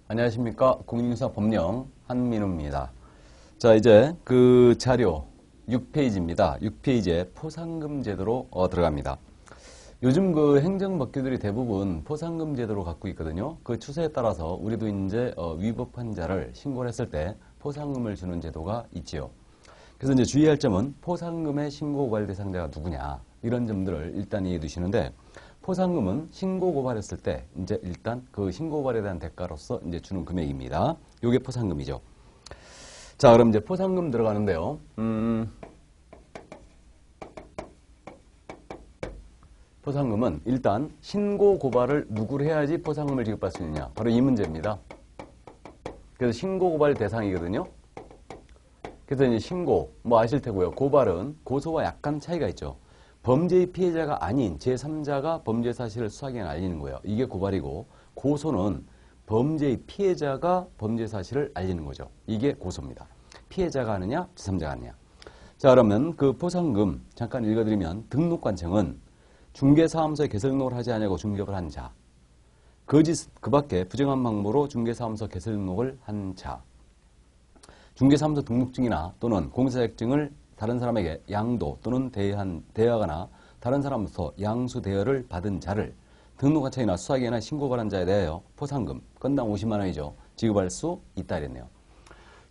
안녕하십니까. 공인중개사 법령 한민우입니다. 자, 이제 그 자료 6페이지입니다. 6페이지에 포상금 제도로 들어갑니다. 요즘 그 행정법규들이 대부분 포상금 제도로 갖고 있거든요. 그 추세에 따라서 우리도 이제 위법한 자를 신고를 했을 때 포상금을 주는 제도가 있지요. 그래서 이제 주의할 점은 포상금의 신고 고발 대상자가 누구냐 이런 점들을 일단 이해해 두시는데, 포상금은 신고 고발했을 때 이제 일단 그 신고 고발에 대한 대가로서 이제 주는 금액입니다. 요게 포상금이죠. 자, 그럼 이제 포상금 들어가는데요. 포상금은 일단 신고 고발을 누구를 해야지 포상금을 지급받을 수 있느냐, 바로 이 문제입니다. 그래서 신고 고발 대상이거든요. 그래서 이제 신고 뭐 아실 테고요. 고발은 고소와 약간 차이가 있죠. 범죄의 피해자가 아닌 제3자가 범죄 사실을 수사기관에 알리는 거예요. 이게 고발이고, 고소는 범죄의 피해자가 범죄 사실을 알리는 거죠. 이게 고소입니다. 피해자가 하느냐, 제3자가 하느냐. 자, 그러면 그 포상금 잠깐 읽어드리면, 등록관청은 중개사무소에 개설 등록을 하지 않냐고 중개업을 한 자, 그 밖에 부정한 방법으로 중개사무소 개설 등록을 한 자, 중개사무소 등록증이나 또는 공사자격증을 다른 사람에게 양도 또는 대여하거나 다른 사람으로부터 양수 대여를 받은 자를 등록관청이나 수사기관에 신고받은 자에 대하여 포상금, 건당 50만 원이죠. 지급할 수 있다 이랬네요.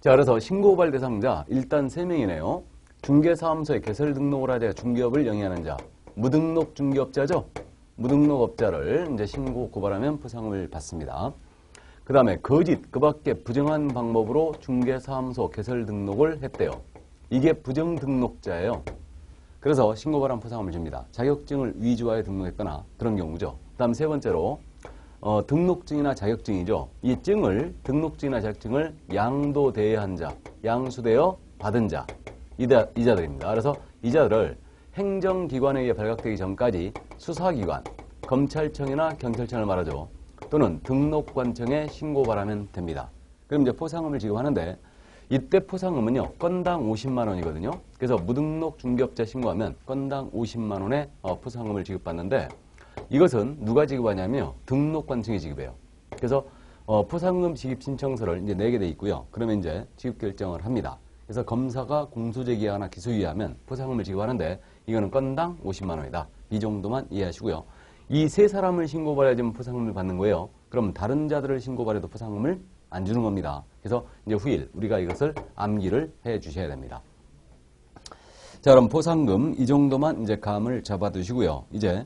자, 그래서 신고고발 대상자 일단 3명이네요. 중개사무소에 개설 등록을 하되 중개업을 영위하는 자, 무등록 중개업자죠. 무등록업자를 이제 신고 고발하면 포상금을 받습니다. 그 다음에 거짓, 그 밖에 부정한 방법으로 중개사무소 개설 등록을 했대요. 이게 부정등록자예요. 그래서 신고고발한 포상금을 줍니다. 자격증을 위조하여 등록했거나 그런 경우죠. 그 다음 세 번째로 등록증이나 자격증이죠. 이 증을, 등록증이나 자격증을 양도대여한 자, 양수대여 받은 자, 이자들입니다. 그래서 이자들을 행정기관에 의해 발각되기 전까지 수사기관, 검찰청이나 경찰청을 말하죠. 또는 등록관청에 신고고발하면 됩니다. 그럼 이제 포상금을 지급하는데, 이때 포상금은요, 건당 50만 원이거든요. 그래서 무등록 중개업자 신고하면 건당 50만 원의 포상금을 지급받는데, 이것은 누가 지급하냐면요, 등록관청이 지급해요. 그래서 포상금 지급 신청서를 이제 내게 돼 있고요. 그러면 이제 지급 결정을 합니다. 그래서 검사가 공소제기하거나 기소유예하면 포상금을 지급하는데, 이거는 건당 50만 원이다. 이 정도만 이해하시고요. 이 세 사람을 신고받아야지만 포상금을 받는 거예요. 그럼 다른 자들을 신고받아도 포상금을 안 주는 겁니다. 그래서 이제 후일 우리가 이것을 암기를 해 주셔야 됩니다. 자, 그럼 포상금 이 정도만 이제 감을 잡아 두시고요. 이제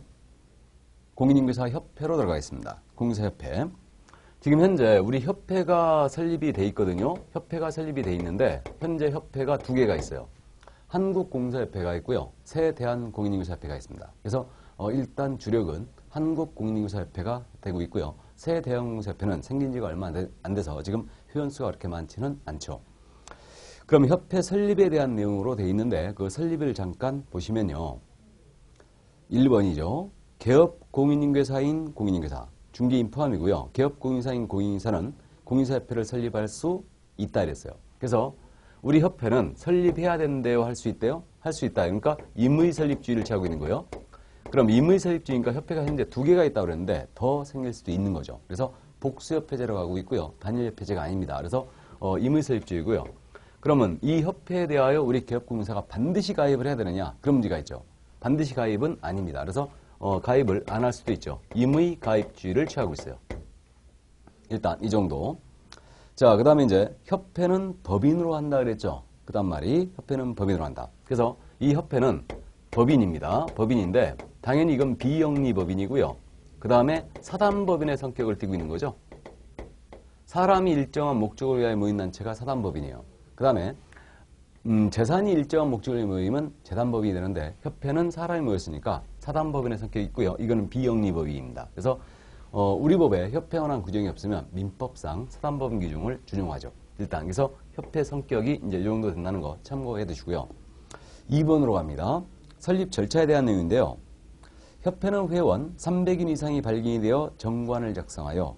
공인중개사 협회로 들어가겠습니다. 공인중개사협회. 지금 현재 우리 협회가 설립이 돼 있거든요. 협회가 설립이 돼 있는데 현재 협회가 두 개가 있어요. 한국공사협회가 있고요. 새 대한공인중개사협회가 있습니다. 그래서 일단 주력은 한국공인중개사협회가 되고 있고요. 새 대한공인중개사협회는 생긴 지가 얼마 안 돼서 지금 회원수가 그렇게 많지는 않죠. 그럼 협회 설립에 대한 내용으로 되어 있는데, 그 설립을 잠깐 보시면요. 1번이죠. 개업공인중개사인 공인중개사, 중개인 포함이고요. 개업공인사인 공인중개사는 공인중개사협회를 설립할 수 있다 이랬어요. 그래서 우리 협회는 설립해야 된대요, 할 수 있대요? 할 수 있다. 그러니까 임의 설립주의를 취하고 있는 거예요. 그럼 임의 설립주의니까 협회가 현재 두 개가 있다고 그랬는데 더 생길 수도 있는 거죠. 그래서 복수협회제로 가고 있고요. 단일협회제가 아닙니다. 그래서 임의 설립주의고요. 그러면 이 협회에 대하여 우리 개업공인사가 반드시 가입을 해야 되느냐? 그런 문제가 있죠. 반드시 가입은 아닙니다. 그래서 가입을 안 할 수도 있죠. 임의 가입주의를 취하고 있어요. 일단 이 정도. 자, 그 다음에 이제 협회는 법인으로 한다 그랬죠. 그 다음 말이 협회는 법인으로 한다. 그래서 이 협회는 법인입니다. 법인인데 당연히 이건 비영리 법인이고요. 그 다음에 사단법인의 성격을 띠고 있는 거죠. 사람이 일정한 목적을 위하여 모인 단체가 사단법인이에요. 그 다음에 재산이 일정한 목적을 위해 모이면 재단법인이 되는데, 협회는 사람이 모였으니까 사단법인의 성격이 있고요. 이거는 비영리 법인입니다. 그래서 우리 법에 협회에 관한 규정이 없으면 민법상 사단법인 규정을 준용하죠. 일단 그래서 협회 성격이 이제 이 정도 된다는 거 참고해 두시고요. 2번으로 갑니다. 설립 절차에 대한 내용인데요. 협회는 회원 300인 이상이 발견이 되어 정관을 작성하여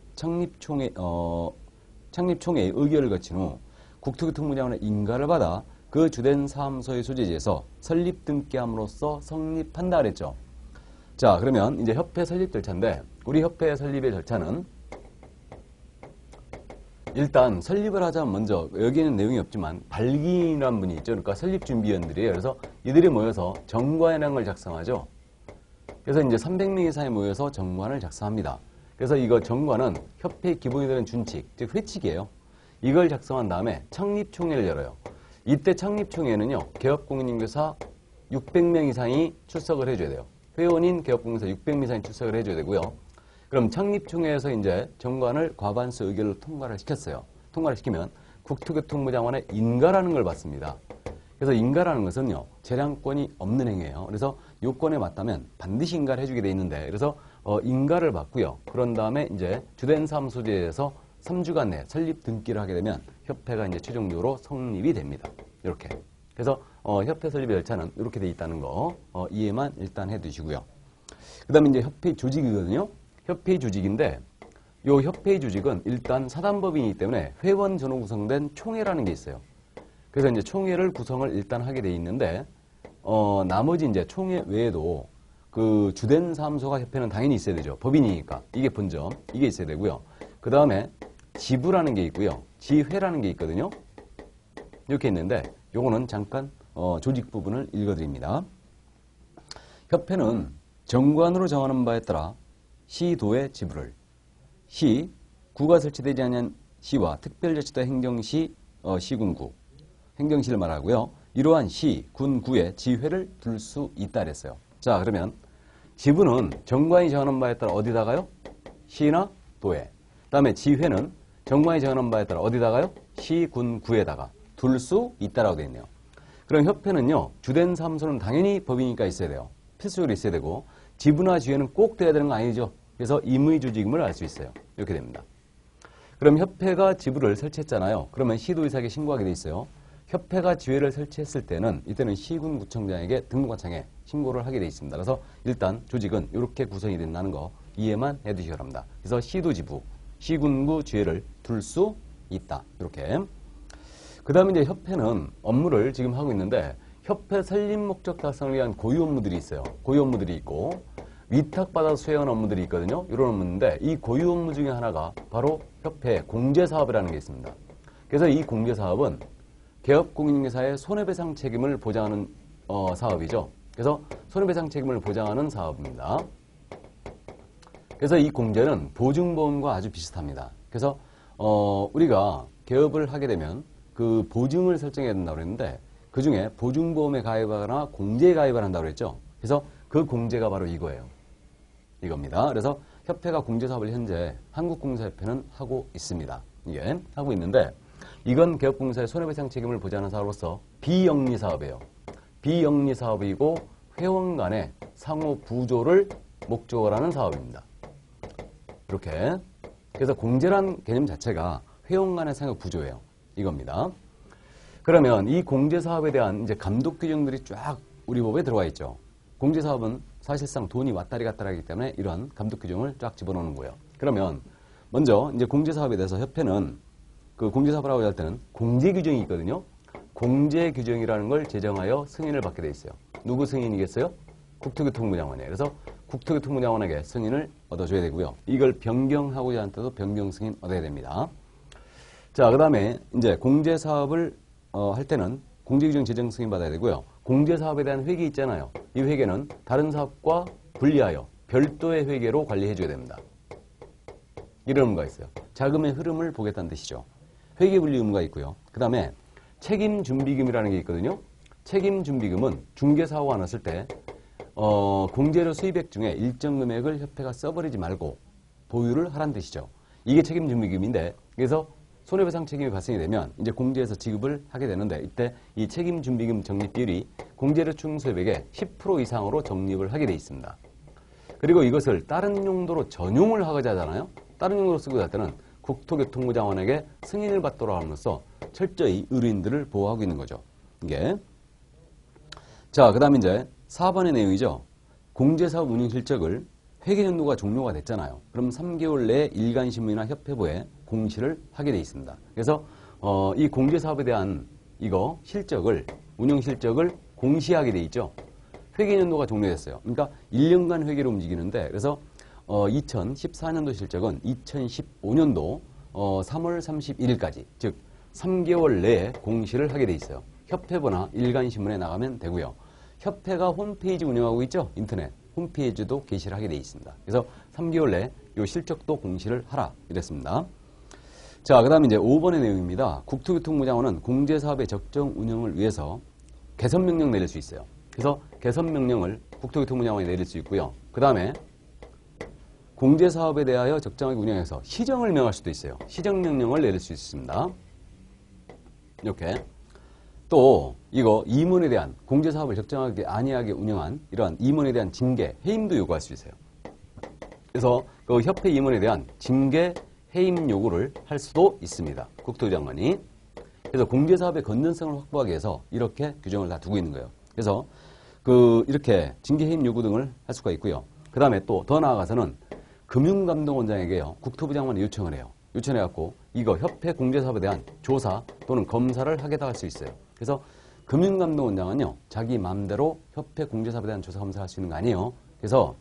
창립총회의 의결을 거친 후 국토교통부장관의 인가를 받아 그 주된 사무소의 소재지에서 설립 등기함으로써 성립한다 그랬죠. 자, 그러면 이제 협회 설립 절차인데, 우리 협회 설립의 절차는 일단 설립을 하자면 먼저 여기에는 내용이 없지만 발기인이라는 분이 있죠. 그러니까 설립준비위원들이에요. 그래서 이들이 모여서 정관이라는 걸 작성하죠. 그래서 이제 300명 이상이 모여서 정관을 작성합니다. 그래서 이거 정관은 협회의 기본이 되는 준칙, 즉 회칙이에요. 이걸 작성한 다음에 창립총회를 열어요. 이때 창립총회는요, 개업공인인교사 600명 이상이 출석을 해줘야 돼요. 회원인 개업공인교사 600명 이상이 출석을 해줘야 되고요. 그럼 창립총회에서 이제 정관을 과반수 의결로 통과를 시켰어요. 통과를 시키면 국토교통부 장관의 인가라는 걸 받습니다. 그래서 인가라는 것은요, 재량권이 없는 행위예요. 그래서 요건에 맞다면 반드시 인가를 해주게 돼 있는데, 그래서 인가를 받고요. 그런 다음에 이제 주된 사무소지에 대해서 3주간 내에 설립 등기를 하게 되면 협회가 이제 최종적으로 성립이 됩니다. 이렇게. 그래서 협회 설립 절차는 이렇게 돼 있다는 거 이해만 일단 해두시고요. 그 다음에 이제 협회 조직이거든요. 협회의 조직인데, 요 협회의 조직은 일단 사단법인이기 때문에 회원 전후 구성된 총회라는 게 있어요. 그래서 이제 총회를 구성을 일단 하게 돼 있는데, 나머지 이제 총회 외에도 그 주된 사무소가 협회는 당연히 있어야 되죠. 법인이니까. 이게 본점. 이게 있어야 되고요. 그 다음에 지부라는 게 있고요. 지회라는 게 있거든요. 이렇게 있는데, 요거는 잠깐 조직 부분을 읽어드립니다. 협회는 정관으로 정하는 바에 따라 시도의 지부를 시, 구가 설치되지 않은 시와 특별자치도 행정시, 시군구, 행정시를 말하고요. 이러한 시, 군, 구의 지회를 둘 수 있다 그랬어요. 자, 그러면 지부는 정관이 정하는 바에 따라 어디다가요? 시나 도에. 그 다음에 지회는 정관이 정하는 바에 따라 어디다가요? 시, 군, 구에다가 둘 수 있다라고 되어 있네요. 그럼 협회는요, 주된 사무소는 당연히 법이니까 있어야 돼요. 필수적으로 있어야 되고, 지부나 지회는 꼭 돼야 되는 거 아니죠. 그래서 임의 조직임을 알 수 있어요. 이렇게 됩니다. 그럼 협회가 지부를 설치했잖아요. 그러면 시도의사에게 신고하게 돼 있어요. 협회가 지회를 설치했을 때는 이때는 시군구청장에게 등록관청에 신고를 하게 돼 있습니다. 그래서 일단 조직은 이렇게 구성이 된다는 거 이해만 해두시기 바랍니다. 그래서 시도지부, 시군구 지회를 둘 수 있다. 이렇게. 그 다음에 이제 협회는 업무를 지금 하고 있는데, 협회 설립 목적 달성을 위한 고유 업무들이 있어요. 고유 업무들이 있고, 위탁받아 수행하는 업무들이 있거든요. 이런 업무인데, 이 고유 업무 중에 하나가 바로 협회 공제사업이라는 게 있습니다. 그래서 이 공제사업은 개업공인인사의 손해배상 책임을 보장하는 사업이죠. 그래서 손해배상 책임을 보장하는 사업입니다. 그래서 이 공제는 보증보험과 아주 비슷합니다. 그래서 우리가 개업을 하게 되면 그 보증을 설정해야 된다고 그랬는데, 그 중에 보증보험에 가입하거나 공제에 가입을 한다고 그랬죠. 그래서 그 공제가 바로 이거예요. 이겁니다. 그래서 협회가 공제사업을 현재 한국공사협회는 하고 있습니다. 이게 하고 있는데, 이건 개업공사의 손해배상 책임을 보장하는 사업으로서 비영리사업이에요. 비영리사업이고 회원 간의 상호 부조를 목적으로 하는 사업입니다. 이렇게. 그래서 공제란 개념 자체가 회원 간의 상호 부조예요. 이겁니다. 그러면 이 공제사업에 대한 이제 감독 규정들이 쫙 우리 법에 들어와 있죠. 공제사업은 사실상 돈이 왔다리 갔다리 하기 때문에 이런 감독 규정을 쫙 집어넣는 거예요. 그러면 먼저 이제 공제사업에 대해서 협회는 그 공제사업을 하고 할 때는 공제 규정이 있거든요. 공제 규정이라는 걸 제정하여 승인을 받게 돼 있어요. 누구 승인이겠어요? 국토교통부 장관이에요. 그래서 국토교통부 장관에게 승인을 얻어줘야 되고요. 이걸 변경하고자 할 때도 변경 승인 얻어야 됩니다. 자, 그 다음에 이제 공제사업을 할 때는 공제규정 제정 승인 받아야 되고요. 공제사업에 대한 회계 있잖아요. 이 회계는 다른 사업과 분리하여 별도의 회계로 관리해줘야 됩니다. 이런 의무가 있어요. 자금의 흐름을 보겠다는 뜻이죠. 회계 분리 의무가 있고요. 그 다음에 책임준비금이라는 게 있거든요. 책임준비금은 중개사고가 났을 때 공제료 수입액 중에 일정 금액을 협회가 써버리지 말고 보유를 하라는 뜻이죠. 이게 책임준비금인데, 그래서 손해배상 책임이 발생이 되면 이제 공제에서 지급을 하게 되는데, 이때 이 책임준비금 적립 비율이 공제료 총 수입액의 10% 이상으로 적립을 하게 돼 있습니다. 그리고 이것을 다른 용도로 전용을 하고자 하잖아요. 다른 용도로 쓰고자 할 때는 국토교통부 장관에게 승인을 받도록 함으로써 철저히 의료인들을 보호하고 있는 거죠. 이게. 자, 그 다음에 이제 4번의 내용이죠. 공제사업 운영 실적을 회계연도가 종료가 됐잖아요. 그럼 3개월 내에 일간신문이나 협회부에 공시를 하게 돼 있습니다. 그래서 이 공제사업에 대한 이거 실적을, 운영 실적을 공시하게 돼 있죠. 회계연도가 종료됐어요. 그러니까 1년간 회계로 움직이는데, 그래서 2014년도 실적은 2015년도 3월 31일까지, 즉 3개월 내에 공시를 하게 돼 있어요. 협회부나 일간신문에 나가면 되고요. 협회가 홈페이지 운영하고 있죠. 인터넷 홈페이지도 게시를 하게 돼 있습니다. 그래서 3개월 내에 요 실적도 공시를 하라 이랬습니다. 자, 그 다음에 이제 5번의 내용입니다. 국토교통부 장관은 공제사업의 적정 운영을 위해서 개선명령 내릴 수 있어요. 그래서 개선명령을 국토교통부 장관이 내릴 수 있고요. 그 다음에 공제사업에 대하여 적정하게 운영해서 시정을 명할 수도 있어요. 시정명령을 내릴 수 있습니다. 이렇게. 또 이거 임원에 대한 공제사업을 적정하게 안이하게 운영한 이러한 임원에 대한 징계, 해임도 요구할 수 있어요. 그래서 그 협회 임원에 대한 징계, 해임 요구를 할 수도 있습니다. 국토장관이. 그래서 공제사업의 건전성을 확보하기 위해서 이렇게 규정을 다 두고 있는 거예요. 그래서 이렇게 징계, 해임 요구 등을 할 수가 있고요. 그 다음에 또 더 나아가서는 금융감독원장에게요, 국토부 장관이 요청을 해요. 요청해갖고 이거 협회 공제사업에 대한 조사 또는 검사를 하겠다 할 수 있어요. 그래서 금융감독원장은요, 자기 마음대로 협회 공제사업에 대한 조사 검사를 할 수 있는 거 아니에요. 그래서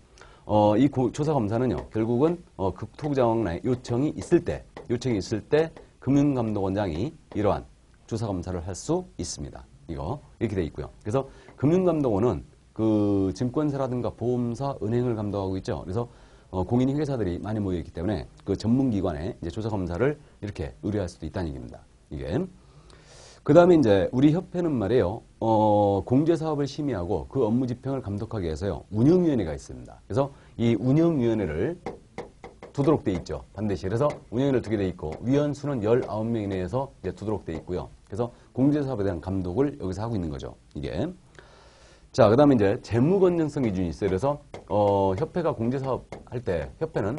이 조사 검사는요, 결국은 국토부 장관의 요청이 있을 때 금융감독원장이 이러한 조사 검사를 할 수 있습니다. 이거 이렇게 돼 있고요. 그래서 금융감독원은 그 증권사라든가 보험사, 은행을 감독하고 있죠. 그래서 공인인 회사들이 많이 모여 있기 때문에 그 전문기관에 이제 조사 검사를 이렇게 의뢰할 수도 있다는 얘기입니다. 이게. 그 다음에 이제 우리 협회는 말이에요, 공제사업을 심의하고 그 업무 집행을 감독하기 위해서요, 운영위원회가 있습니다. 그래서 이 운영위원회를 두도록 돼 있죠. 반드시. 그래서 운영위원회를 두게 돼 있고, 위원 수는 19명 이내에서 이제 두도록 돼 있고요. 그래서 공제사업에 대한 감독을 여기서 하고 있는 거죠. 이게. 자, 그 다음에 이제 재무건전성 기준이 있어요. 그래서, 협회가 공제사업 할 때, 협회는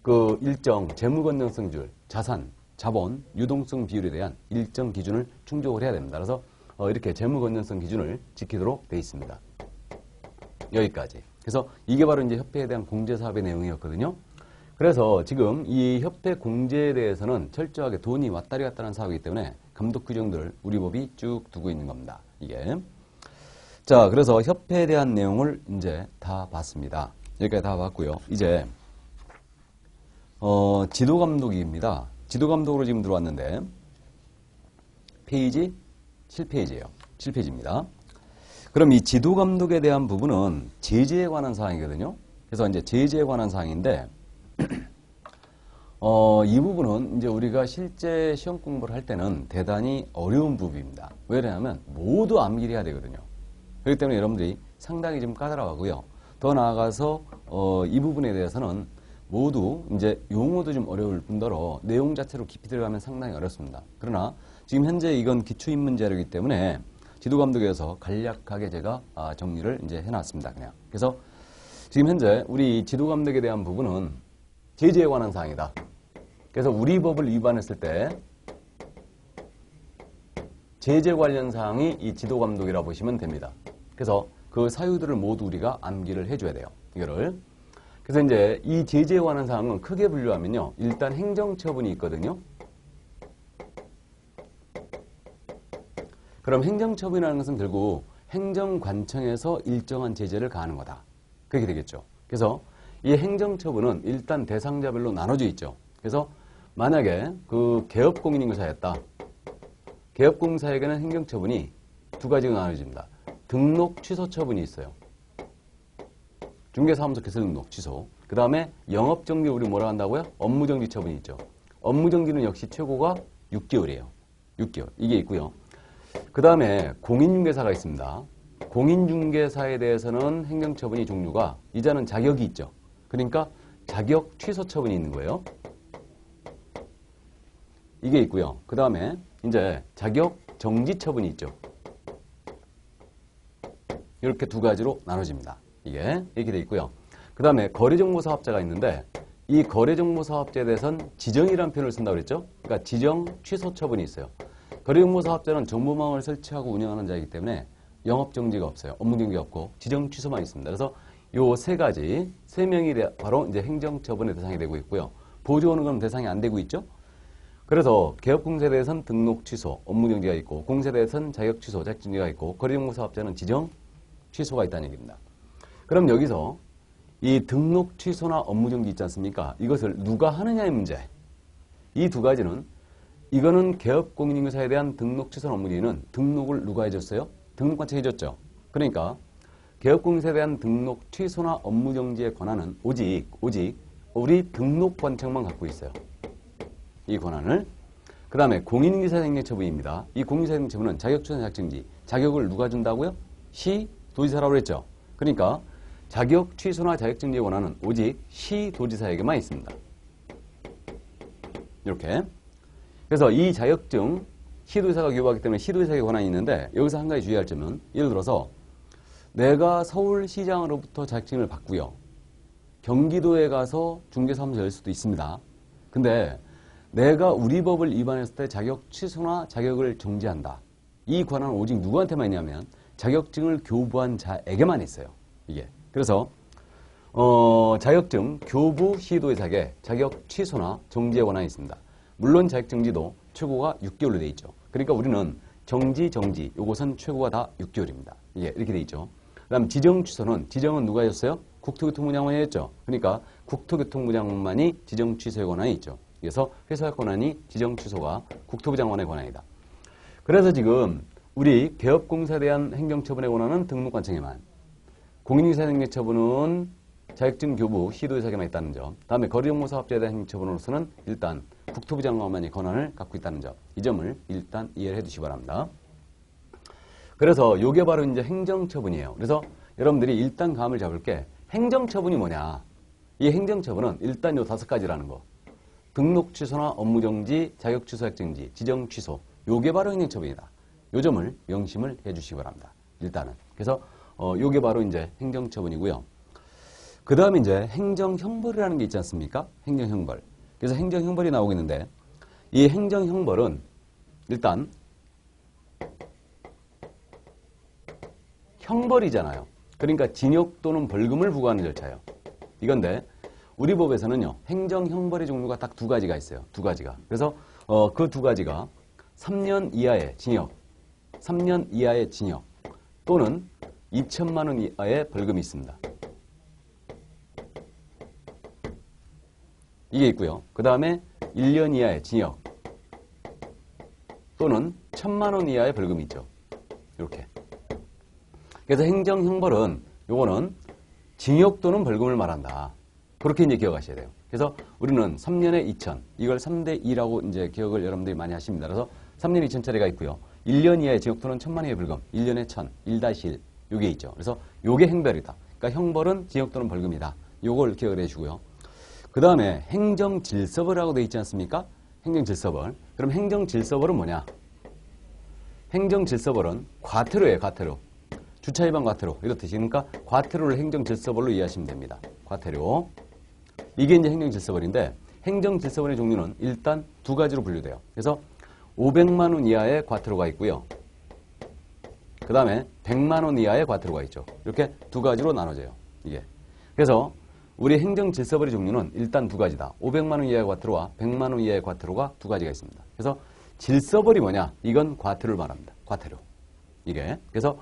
그 일정 재무건전성 기준, 자산, 자본, 유동성 비율에 대한 일정 기준을 충족을 해야 됩니다. 그래서, 이렇게 재무건전성 기준을 지키도록 되어 있습니다. 여기까지. 그래서 이게 바로 이제 협회에 대한 공제사업의 내용이었거든요. 그래서 지금 이 협회 공제에 대해서는 철저하게 돈이 왔다리 갔다 하는 사업이기 때문에 감독 규정들을 우리 법이 쭉 두고 있는 겁니다. 이게. 자, 그래서 협회에 대한 내용을 이제 다 봤습니다. 여기까지 다 봤고요. 이제 지도감독입니다. 지도감독으로 지금 들어왔는데 페이지 7페이지예요. 7페이지입니다. 그럼 이 지도감독에 대한 부분은 제재에 관한 사항이거든요. 그래서 이제 제재에 관한 사항인데 이 부분은 이제 우리가 실제 시험 공부를 할 때는 대단히 어려운 부분입니다. 왜냐하면 모두 암기를 해야 되거든요. 그렇기 때문에 여러분들이 상당히 좀 까다로워하고요. 더 나아가서 이 부분에 대해서는 모두 이제 용어도 좀 어려울 뿐더러 내용 자체로 깊이 들어가면 상당히 어렵습니다. 그러나 지금 현재 이건 기초인문 자료이기 때문에 지도감독에서 간략하게 제가 정리를 이제 해놨습니다. 그냥. 그래서 지금 현재 우리 지도감독에 대한 부분은 제재에 관한 사항이다. 그래서 우리 법을 위반했을 때 제재 관련 사항이 이 지도감독이라고 보시면 됩니다. 그래서 그 사유들을 모두 우리가 암기를 해줘야 돼요. 이거를. 그래서 이제 이 제재에 관한 사항은 크게 분류하면요. 일단 행정처분이 있거든요. 그럼 행정처분이라는 것은 결국 행정관청에서 일정한 제재를 가하는 거다. 그렇게 되겠죠. 그래서 이 행정처분은 일단 대상자별로 나눠져 있죠. 그래서 만약에 그 개업공인인가사였다. 개업공사에게는 행정처분이 두 가지가 나눠집니다. 등록 취소 처분이 있어요. 중개사무소 개설 등록 취소. 그 다음에 영업정지 우리 뭐라 한다고요? 업무정지 처분이 있죠. 업무정지는 역시 최고가 6개월이에요. 6개월. 이게 있고요. 그 다음에 공인중개사가 있습니다. 공인중개사에 대해서는 행정처분이 종류가 이자는 자격이 있죠. 그러니까 자격 취소 처분이 있는 거예요. 이게 있고요. 그 다음에 이제 자격 정지 처분이 있죠. 이렇게 두 가지로 나눠집니다. 이게 이렇게 돼 있고요. 그 다음에 거래정보사업자가 있는데 이 거래정보사업자에 대해서는 지정이라는 표현을 쓴다고 그랬죠. 그러니까 지정 취소 처분이 있어요. 거래정보사업자는 정보망을 설치하고 운영하는 자이기 때문에 영업정지가 없어요. 업무정지가 없고 지정 취소만 있습니다. 그래서 요 세 가지, 세 명이 바로 이제 행정처분의 대상이 되고 있고요. 보조원은 그럼 대상이 안 되고 있죠. 그래서 개업공사에 대해서는 등록 취소, 업무정지가 있고 공사에 대해서는 자격 취소, 자격정지가 있고 거래정보사업자는 지정 취소가 있다는 얘기입니다. 그럼 여기서 이 등록 취소나 업무정지 있지 않습니까? 이것을 누가 하느냐의 문제. 이 두 가지는 이거는 개업공인인사에 대한 등록 취소 업무 뒤에는 등록을 누가 해줬어요? 등록관청이 해줬죠. 그러니까 개업공인사에 대한 등록 취소나 업무 정지의 권한은 오직 우리 등록관청만 갖고 있어요. 이 권한을. 그 다음에 공인인사 행정처분입니다. 이 공인인사 행정처분은 자격취소 자격정지 자격을 누가 준다고요? 시 도지사라고 했죠. 그러니까 자격 취소나 자격정지의 권한은 오직 시도지사에게만 있습니다. 이렇게. 그래서 이 자격증 시도지사가 교부하기 때문에 시도지사에게 권한이 있는데 여기서 한 가지 주의할 점은 예를 들어서 내가 서울시장으로부터 자격증을 받고요. 경기도에 가서 중개사무소 열 수도 있습니다. 근데 내가 우리 법을 위반했을 때 자격 취소나 자격을 정지한다. 이 권한은 오직 누구한테만 있냐면 자격증을 교부한 자에게만 있어요. 이게. 그래서 자격증 교부 시도지사에게 자격 취소나 정지의 권한이 있습니다. 물론 자격정지도 최고가 6개월로 돼 있죠. 그러니까 우리는 정지 요것은 최고가 다 6개월입니다. 이게 이렇게 돼 있죠. 그다음 지정 취소는 지정은 누가 해줬어요? 국토교통부 장관이 했죠. 그러니까 국토교통부 장관만이 지정 취소의 권한이 있죠. 그래서 회사 권한이 지정 취소가 국토부 장관의 권한이다. 그래서 지금 우리 개업공사에 대한 행정처분의 권한은 등록관청에만, 공인인사 행정처분은 자격증 교부 시도지사에게만 있다는 점, 다음에 거리정보사업자에 대한 행정처분으로서는 일단 국토부 장관만이 권한을 갖고 있다는 점, 이 점을 일단 이해를 해두시기 바랍니다. 그래서 이게 바로 이제 행정처분이에요. 그래서 여러분들이 일단 감을 잡을 게 행정처분이 뭐냐? 이 행정처분은 일단 요 5가지라는 거. 등록 취소나 업무 정지, 자격 취소, 자격정지, 지정 취소. 요게 바로 행정처분이다. 요 점을 명심을 해 주시기 바랍니다. 일단은. 그래서 요게 바로 이제 행정처분이고요. 그 다음에 이제 행정형벌이라는 게 있지 않습니까? 행정형벌. 그래서 행정형벌이 나오고 있는데 이 행정형벌은 일단 형벌이잖아요. 그러니까 징역 또는 벌금을 부과하는 절차예요. 이건데 우리 법에서는요. 행정형벌의 종류가 딱 2가지가 있어요. 2가지가. 그래서 그 2가지가 3년 이하의 징역, 3년 이하의 징역 또는 2천만 원 이하의 벌금이 있습니다. 이게 있고요. 그 다음에 1년 이하의 징역 또는 1,000만 원 이하의 벌금이 있죠. 이렇게. 그래서 행정형벌은 요거는 징역 또는 벌금을 말한다. 그렇게 이제 기억하셔야 돼요. 그래서 우리는 3년에 2천, 이걸 3대 2라고 이제 기억을 여러분들이 많이 하십니다. 그래서 3년 2천짜리가 있고요. 1년 이하의 징역 또는 1,000만 원의 벌금, 1년에 1,000, 1-1, 요게 있죠. 그래서 요게 행벌이다. 그러니까 형벌은 징역 또는 벌금이다. 요걸 기억을 해주고요. 그 다음에 행정질서벌이라고 되어 있지 않습니까? 행정질서벌. 그럼 행정질서벌은 뭐냐? 행정질서벌은 과태료예요. 과태료. 주차위반 과태료 이렇듯이. 그러니까 과태료를 행정질서벌로 이해하시면 됩니다. 과태료. 이게 이제 행정질서벌인데 행정질서벌의 종류는 일단 2가지로 분류돼요. 그래서 500만 원 이하의 과태료가 있고요. 그 다음에 100만 원 이하의 과태료가 있죠. 이렇게 2가지로 나눠져요. 이게. 그래서 우리 행정질서벌의 종류는 일단 2가지다. 500만 원 이하의 과태료와 100만 원 이하의 과태료가 2가지가 있습니다. 그래서 질서벌이 뭐냐? 이건 과태료를 말합니다. 과태료. 이게. 그래서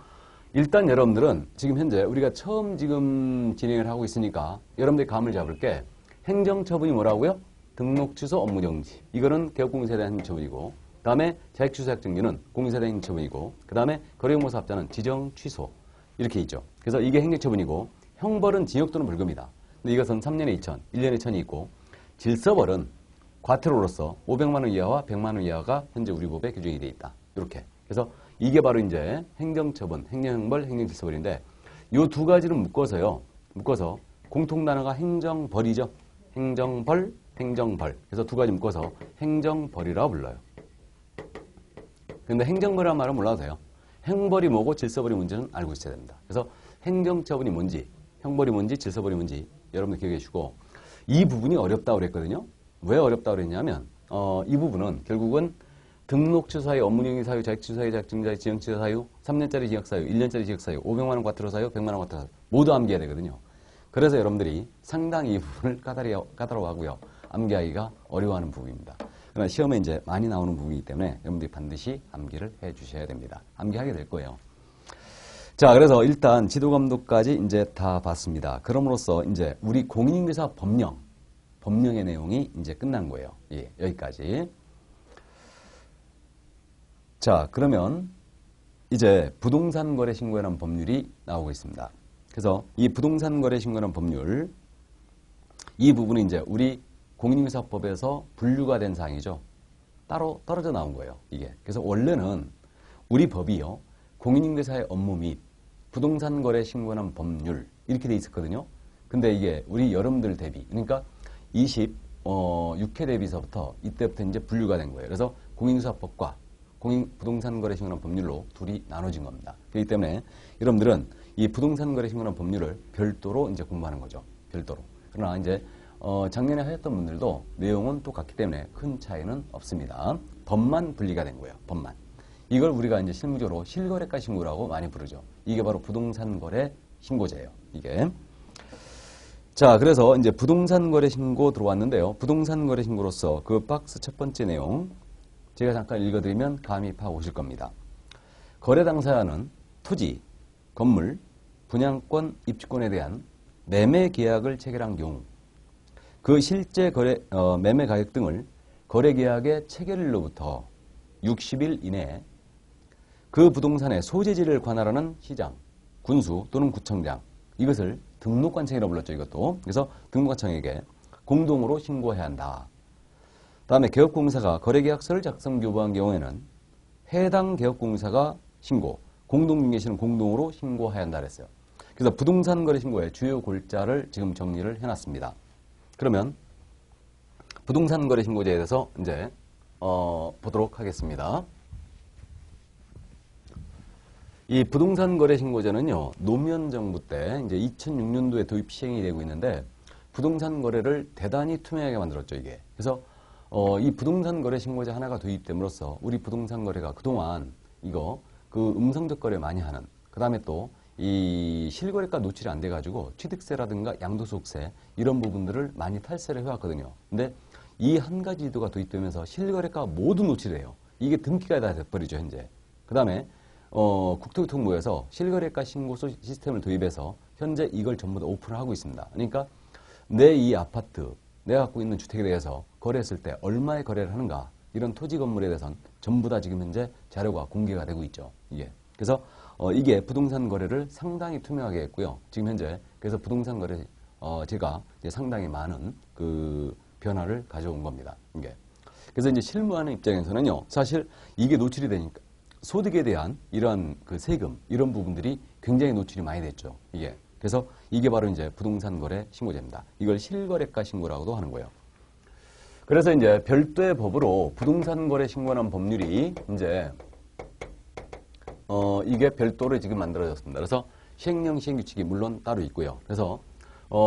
일단 여러분들은 지금 현재 우리가 처음 지금 진행을 하고 있으니까 여러분들이 감을 잡을 게 행정처분이 뭐라고요? 등록 취소 업무 정지. 이거는 개업공인사에 대한 행정처분이고, 그 다음에 자격취소 자격정지는 공인사에 대한 행정처분이고, 그 다음에 거래용모사업자는 지정 취소. 이렇게 있죠. 그래서 이게 행정처분이고, 형벌은 징역 또는 벌금이다. 근데 이것은 3년에 2천, 1년에 1천이 있고, 질서벌은 과태료로서 500만 원 이하와 100만 원 이하가 현재 우리 법에 규정이 되어 있다. 이렇게. 그래서 이게 바로 이제 행정처분, 행정형벌, 행정질서벌인데 이 2가지를 묶어서 공통 단어가 행정벌이죠. 행정벌, 행정벌. 그래서 2가지 묶어서 행정벌이라고 불러요. 근데 행정벌이라는 말은 몰라도 돼요. 형벌이 뭐고 질서벌이 뭔지는 알고 있어야 됩니다. 그래서 행정처분이 뭔지, 형벌이 뭔지, 질서벌이 뭔지 여러분들 기억해 주시고, 이 부분이 어렵다고 그랬거든요. 왜 어렵다고 그랬냐면 이 부분은 결국은 등록 취소 사유, 업무 정지 사유, 자격 취소 사유, 자격증 사유, 지정 취소 사유, 3년짜리 징역 사유, 1년짜리 징역 사유, 500만 원 과태료 사유, 100만 원 과태료 사유 모두 암기해야 되거든요. 그래서 여러분들이 상당히 이 부분을 까다로워하고요. 암기하기가 어려워하는 부분입니다. 그러나 시험에 이제 많이 나오는 부분이기 때문에 여러분들이 반드시 암기를 해 주셔야 됩니다. 암기하게 될 거예요. 자, 그래서 일단 지도감독까지 이제 다 봤습니다. 그럼으로써 이제 우리 공인인증서 법령, 법령의 내용이 이제 끝난 거예요. 예, 여기까지. 자, 그러면 이제 부동산 거래 신고에 관한 법률이 나오고 있습니다. 그래서 이 부동산 거래 신고에 관한 법률, 이 부분이 이제 우리 공인중개사법에서 분류가 된 사항이죠. 따로 떨어져 나온 거예요, 이게. 그래서 원래는 우리 법이요, 공인중개사의 업무 및 부동산 거래 신고에 관한 법률 이렇게 돼 있었거든요. 근데 이게 우리 여러분들 대비, 그러니까 26회 대비서부터 이때부터 이제 분류가 된 거예요. 그래서 공인중개사법과 부동산 거래 신고에 관한 법률로 둘이 나눠진 겁니다. 그렇기 때문에 여러분들은 이 부동산 거래 신고에 관한 법률을 별도로 이제 공부하는 거죠. 별도로. 그러나 이제 작년에 하셨던 분들도 내용은 똑같기 때문에 큰 차이는 없습니다. 법만 분리가 된 거예요. 법만. 이걸 우리가 이제 실무적으로 실거래가 신고라고 많이 부르죠. 이게 바로 부동산 거래 신고제예요. 이게. 자, 그래서 이제 부동산 거래 신고 들어왔는데요. 부동산 거래 신고로서 그 박스 첫 번째 내용 제가 잠깐 읽어드리면 감이 파악 오실 겁니다. 거래 당사자는 토지, 건물, 분양권, 입주권에 대한 매매 계약을 체결한 경우 그 실제 거래, 매매 가격 등을 거래 계약의 체결일로부터 60일 이내에 그 부동산의 소재지를 관할하는 시장, 군수 또는 구청장, 이것을 등록관청이라고 불렀죠, 이것도. 그래서 등록관청에게 공동으로 신고해야 한다. 다음에 개업공사가 거래계약서를 작성 교부한 경우에는 해당 개업공사가 신고, 공동중개실은 공동으로 신고해야 한다 그랬어요. 그래서 부동산 거래 신고의 주요 골자를 지금 정리를 해놨습니다. 그러면 부동산 거래 신고제에 대해서 이제 보도록 하겠습니다. 이 부동산 거래 신고제는요, 노무현 정부 때 이제 2006년도에 도입 시행이 되고 있는데 부동산 거래를 대단히 투명하게 만들었죠, 이게. 그래서 이 부동산 거래 신고제 하나가 도입됨으로써 우리 부동산 거래가 그동안 이거 그 음성적 거래 많이 하는, 그 다음에 또 이 실거래가 노출이 안 돼가지고 취득세라든가 양도소득세 이런 부분들을 많이 탈세를 해왔거든요. 근데 이 한 가지 제도가 도입되면서 실거래가 모두 노출해요. 이게 등기가 다 돼버리죠, 현재. 그 다음에 국토교통부에서 실거래가 신고소 시스템을 도입해서 현재 이걸 전부 다 오픈을 하고 있습니다. 그러니까 내 이 아파트, 내가 갖고 있는 주택에 대해서 거래했을 때 얼마의 거래를 하는가, 이런 토지 건물에 대해서는 전부 다 지금 현재 자료가 공개가 되고 있죠. 이게. 그래서 이게 부동산 거래를 상당히 투명하게 했고요. 지금 현재 그래서 부동산 거래 제가 이제 상당히 많은 그 변화를 가져온 겁니다. 이게. 그래서 이제 실무하는 입장에서는요, 사실 이게 노출이 되니까 소득에 대한 이런 그 세금 이런 부분들이 굉장히 노출이 많이 됐죠. 이게. 그래서 이게 바로 이제 부동산 거래 신고제입니다. 이걸 실거래가 신고라고도 하는 거예요. 그래서 이제 별도의 법으로 부동산 거래 신고하는 법률이 이제 이게 별도로 지금 만들어졌습니다. 그래서 시행령 시행규칙이 물론 따로 있고요. 그래서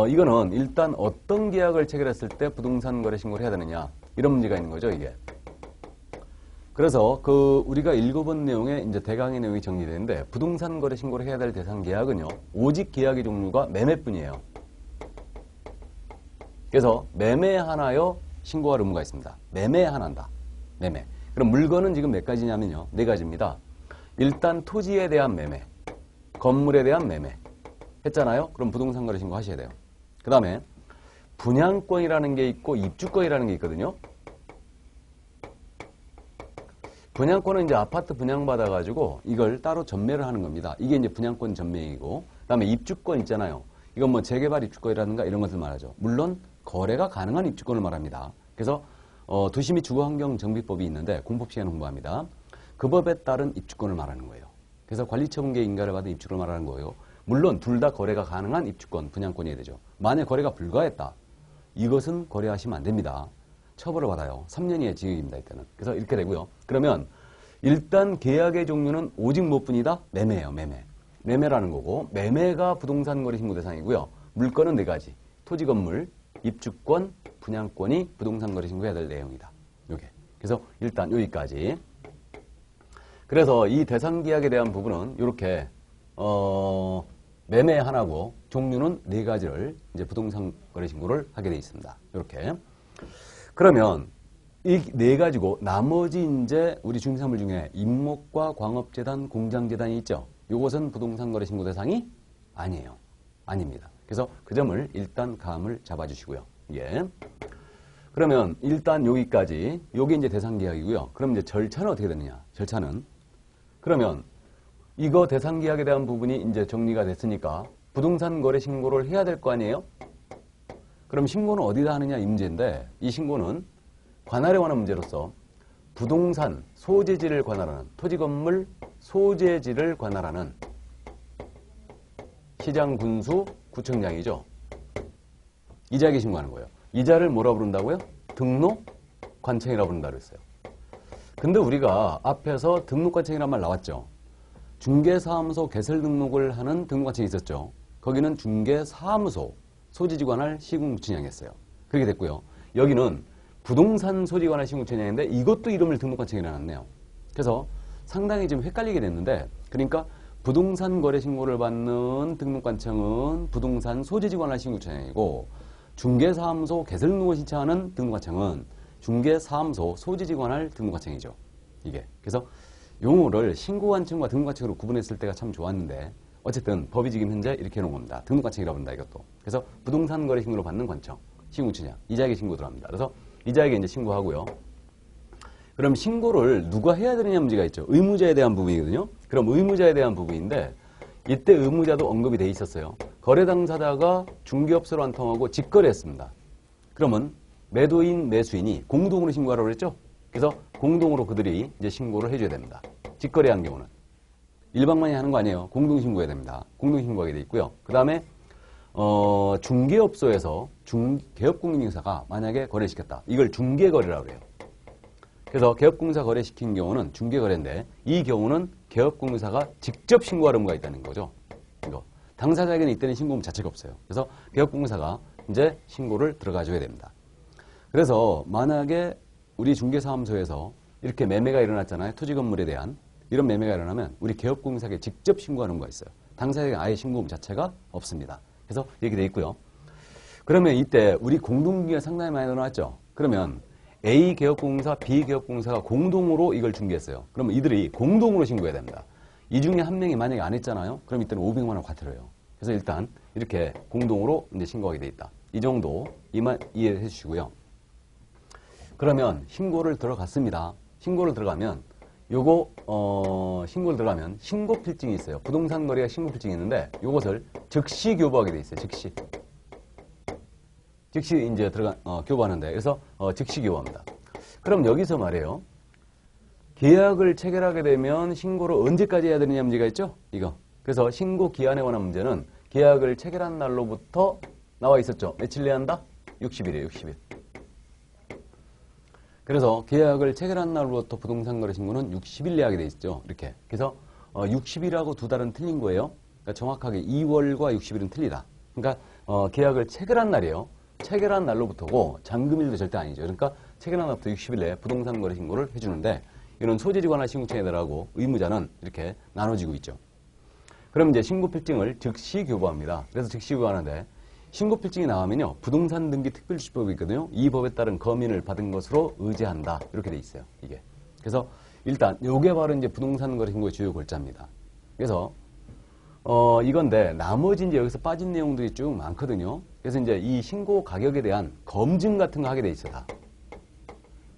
이거는 일단 어떤 계약을 체결했을 때 부동산 거래 신고를 해야 되느냐 이런 문제가 있는 거죠, 이게. 그래서 그 우리가 읽어본 내용에 이제 대강의 내용이 정리되는데 부동산 거래 신고를 해야 될 대상 계약은요, 오직 계약의 종류가 매매뿐이에요. 그래서 매매 하나요 신고할 의무가 있습니다. 매매 하나다. 매매. 그럼 물건은 지금 몇 가지냐면요, 네 가지입니다. 일단 토지에 대한 매매, 건물에 대한 매매 했잖아요. 그럼 부동산 거래 신고 하셔야 돼요. 그 다음에 분양권이라는 게 있고 입주권이라는 게 있거든요. 분양권은 이제 아파트 분양받아가지고 이걸 따로 전매를 하는 겁니다. 이게 이제 분양권 전매이고, 그 다음에 입주권 있잖아요. 이건 뭐 재개발 입주권이라든가 이런 것을 말하죠. 물론 거래가 가능한 입주권을 말합니다. 그래서 도시 및 주거환경정비법이 있는데 공법 시간에 공부합니다. 그 법에 따른 입주권을 말하는 거예요. 그래서 관리처분계 인가를 받은 입주권을 말하는 거예요. 물론 둘 다 거래가 가능한 입주권, 분양권이 되죠. 만약 거래가 불가했다, 이것은 거래하시면 안 됩니다. 처벌을 받아요. 3년 이하의 징역입니다, 이때는. 그래서 이렇게 되고요. 그러면 일단 계약의 종류는 오직 무엇뿐이다? 매매예요, 매매. 매매라는 거고, 매매가 부동산 거래 신고 대상이고요. 물건은 네 가지. 토지, 건물, 입주권, 분양권이 부동산 거래 신고해야 될 내용이다. 요게. 그래서 일단 여기까지. 그래서 이 대상 계약에 대한 부분은 이렇게 매매 하나고 종류는 네 가지를 이제 부동산 거래 신고를 하게 되어 있습니다. 이렇게. 그러면 이 네 가지고 나머지 이제 우리 중개사물 중에 임목과 광업재단, 공장재단이 있죠. 이것은 부동산 거래 신고 대상이 아니에요. 아닙니다. 그래서 그 점을 일단 감을 잡아주시고요. 예. 그러면 일단 여기까지, 요게 이제 대상계약이고요. 그럼 이제 절차는 어떻게 되느냐? 절차는. 그러면 이거 대상계약에 대한 부분이 이제 정리가 됐으니까 부동산 거래 신고를 해야 될 거 아니에요? 그럼 신고는 어디다 하느냐 이 문제인데, 이 신고는 관할에 관한 문제로서 부동산 소재지를 관할하는, 토지 건물 소재지를 관할하는 시장, 군수, 구청장이죠. 이자에게 신고하는 거예요. 이자를 뭐라 부른다고요? 등록관청이라고 부른다고 했어요. 근데 우리가 앞에서 등록관청이란 말 나왔죠. 중개사무소 개설 등록을 하는 등록관청이 있었죠. 거기는 중개사무소 소재지 관할 시군구청장이었어요. 그렇게 됐고요. 여기는 부동산 소재지 관할 시군구청장인데 이것도 이름을 등록관청이라 놨네요. 그래서 상당히 좀 헷갈리게 됐는데, 그러니까 부동산 거래 신고를 받는 등록관청은 부동산 소재지 관할 시군구청장이고, 중개사무소 개설 등록을 신청하는 등록관청은 중개사무소 소재지 관할 등록관청이죠. 이게. 그래서 용어를 신고관청과 등록관청으로 구분했을 때가 참 좋았는데, 어쨌든 법이 지금 현재 이렇게 해놓은 겁니다. 등록관청이라고 한다, 이것도. 그래서 부동산 거래 신고를 받는 관청, 시군구청장, 이자에게 신고 들어갑니다. 그래서 이자에게 이제 신고하고요. 그럼 신고를 누가 해야 되느냐 문제가 있죠. 의무자에 대한 부분이거든요. 그럼 의무자에 대한 부분인데, 이때 의무자도 언급이 돼 있었어요. 거래 당사자가 중개업소로 한 통하고 직거래했습니다. 그러면 매도인, 매수인이 공동으로 신고하라고 그랬죠. 그래서 공동으로 그들이 이제 신고를 해줘야 됩니다. 직거래한 경우는 일방만이 하는 거 아니에요. 공동 신고해야 됩니다. 공동 신고하게 돼 있고요. 그 다음에 중개업소에서 개업공인인사가 만약에 거래시켰다. 이걸 중개거래라고 그래요. 그래서 개업공사 거래시킨 경우는 중개거래인데, 이 경우는 개업공사가 직접 신고할 의무가 있다는 거죠. 이거. 당사자에게는 이때는 신고문 자체가 없어요. 그래서 개업공사가 이제 신고를 들어가줘야 됩니다. 그래서 만약에 우리 중개사무소에서 이렇게 매매가 일어났잖아요. 토지 건물에 대한 이런 매매가 일어나면 우리 개업공사에게 직접 신고하는 의무가 있어요. 당사자에게 아예 신고문 자체가 없습니다. 그래서 이렇게 돼 있고요. 그러면 이때 우리 공동중개가 상당히 많이 일어났죠. 그러면 A 개업공사, B 개업공사가 공동으로 이걸 중개했어요. 그러면 이들이 공동으로 신고해야 됩니다. 이 중에 한 명이 만약에 안 했잖아요. 그럼 이때는 500만 원 과태료예요. 그래서 일단 이렇게 공동으로 이제 신고하게 돼 있다. 이 정도 이해해 주시고요. 그러면 신고를 들어갔습니다. 신고를 들어가면 신고를 들어가면 신고필증이 있어요. 부동산 거래가 신고필증이 있는데 이것을 즉시 교부하게 돼 있어요. 즉시 이제 교부하는데, 그래서 즉시 교부합니다. 그럼 여기서 말이에요. 계약을 체결하게 되면 신고를 언제까지 해야 되느냐 문제가 있죠? 이거. 그래서 신고 기한에 관한 문제는 계약을 체결한 날로부터 나와 있었죠. 며칠 내야 한다? 60일이에요. 60일. 그래서 계약을 체결한 날로부터 부동산 거래 신고는 60일 내야 하게 돼 있죠. 이렇게. 그래서 60일하고 두 달은 틀린 거예요. 그러니까 정확하게 2월과 60일은 틀리다. 그러니까 계약을 체결한 날이에요. 체결한 날로부터고 잔금일도 절대 아니죠. 그러니까 체결한 날부터 60일 내에 부동산 거래 신고를 해주는데, 이런 소재지 관할 신고청에들하고 의무자는 이렇게 나눠지고 있죠. 그럼 이제 신고필증을 즉시 교부합니다. 그래서 즉시 교부하는데, 신고필증이 나오면요, 부동산 등기 특별주시법이 있거든요. 이 법에 따른 검인을 받은 것으로 의제한다. 이렇게 돼 있어요. 이게. 그래서 일단 요게 바로 이제 부동산 거래 신고의 주요 골자입니다. 그래서 이건데 나머지 이제 여기서 빠진 내용들이 쭉 많거든요. 그래서 이제 이 신고 가격에 대한 검증 같은 거 하게 돼 있어요. 다.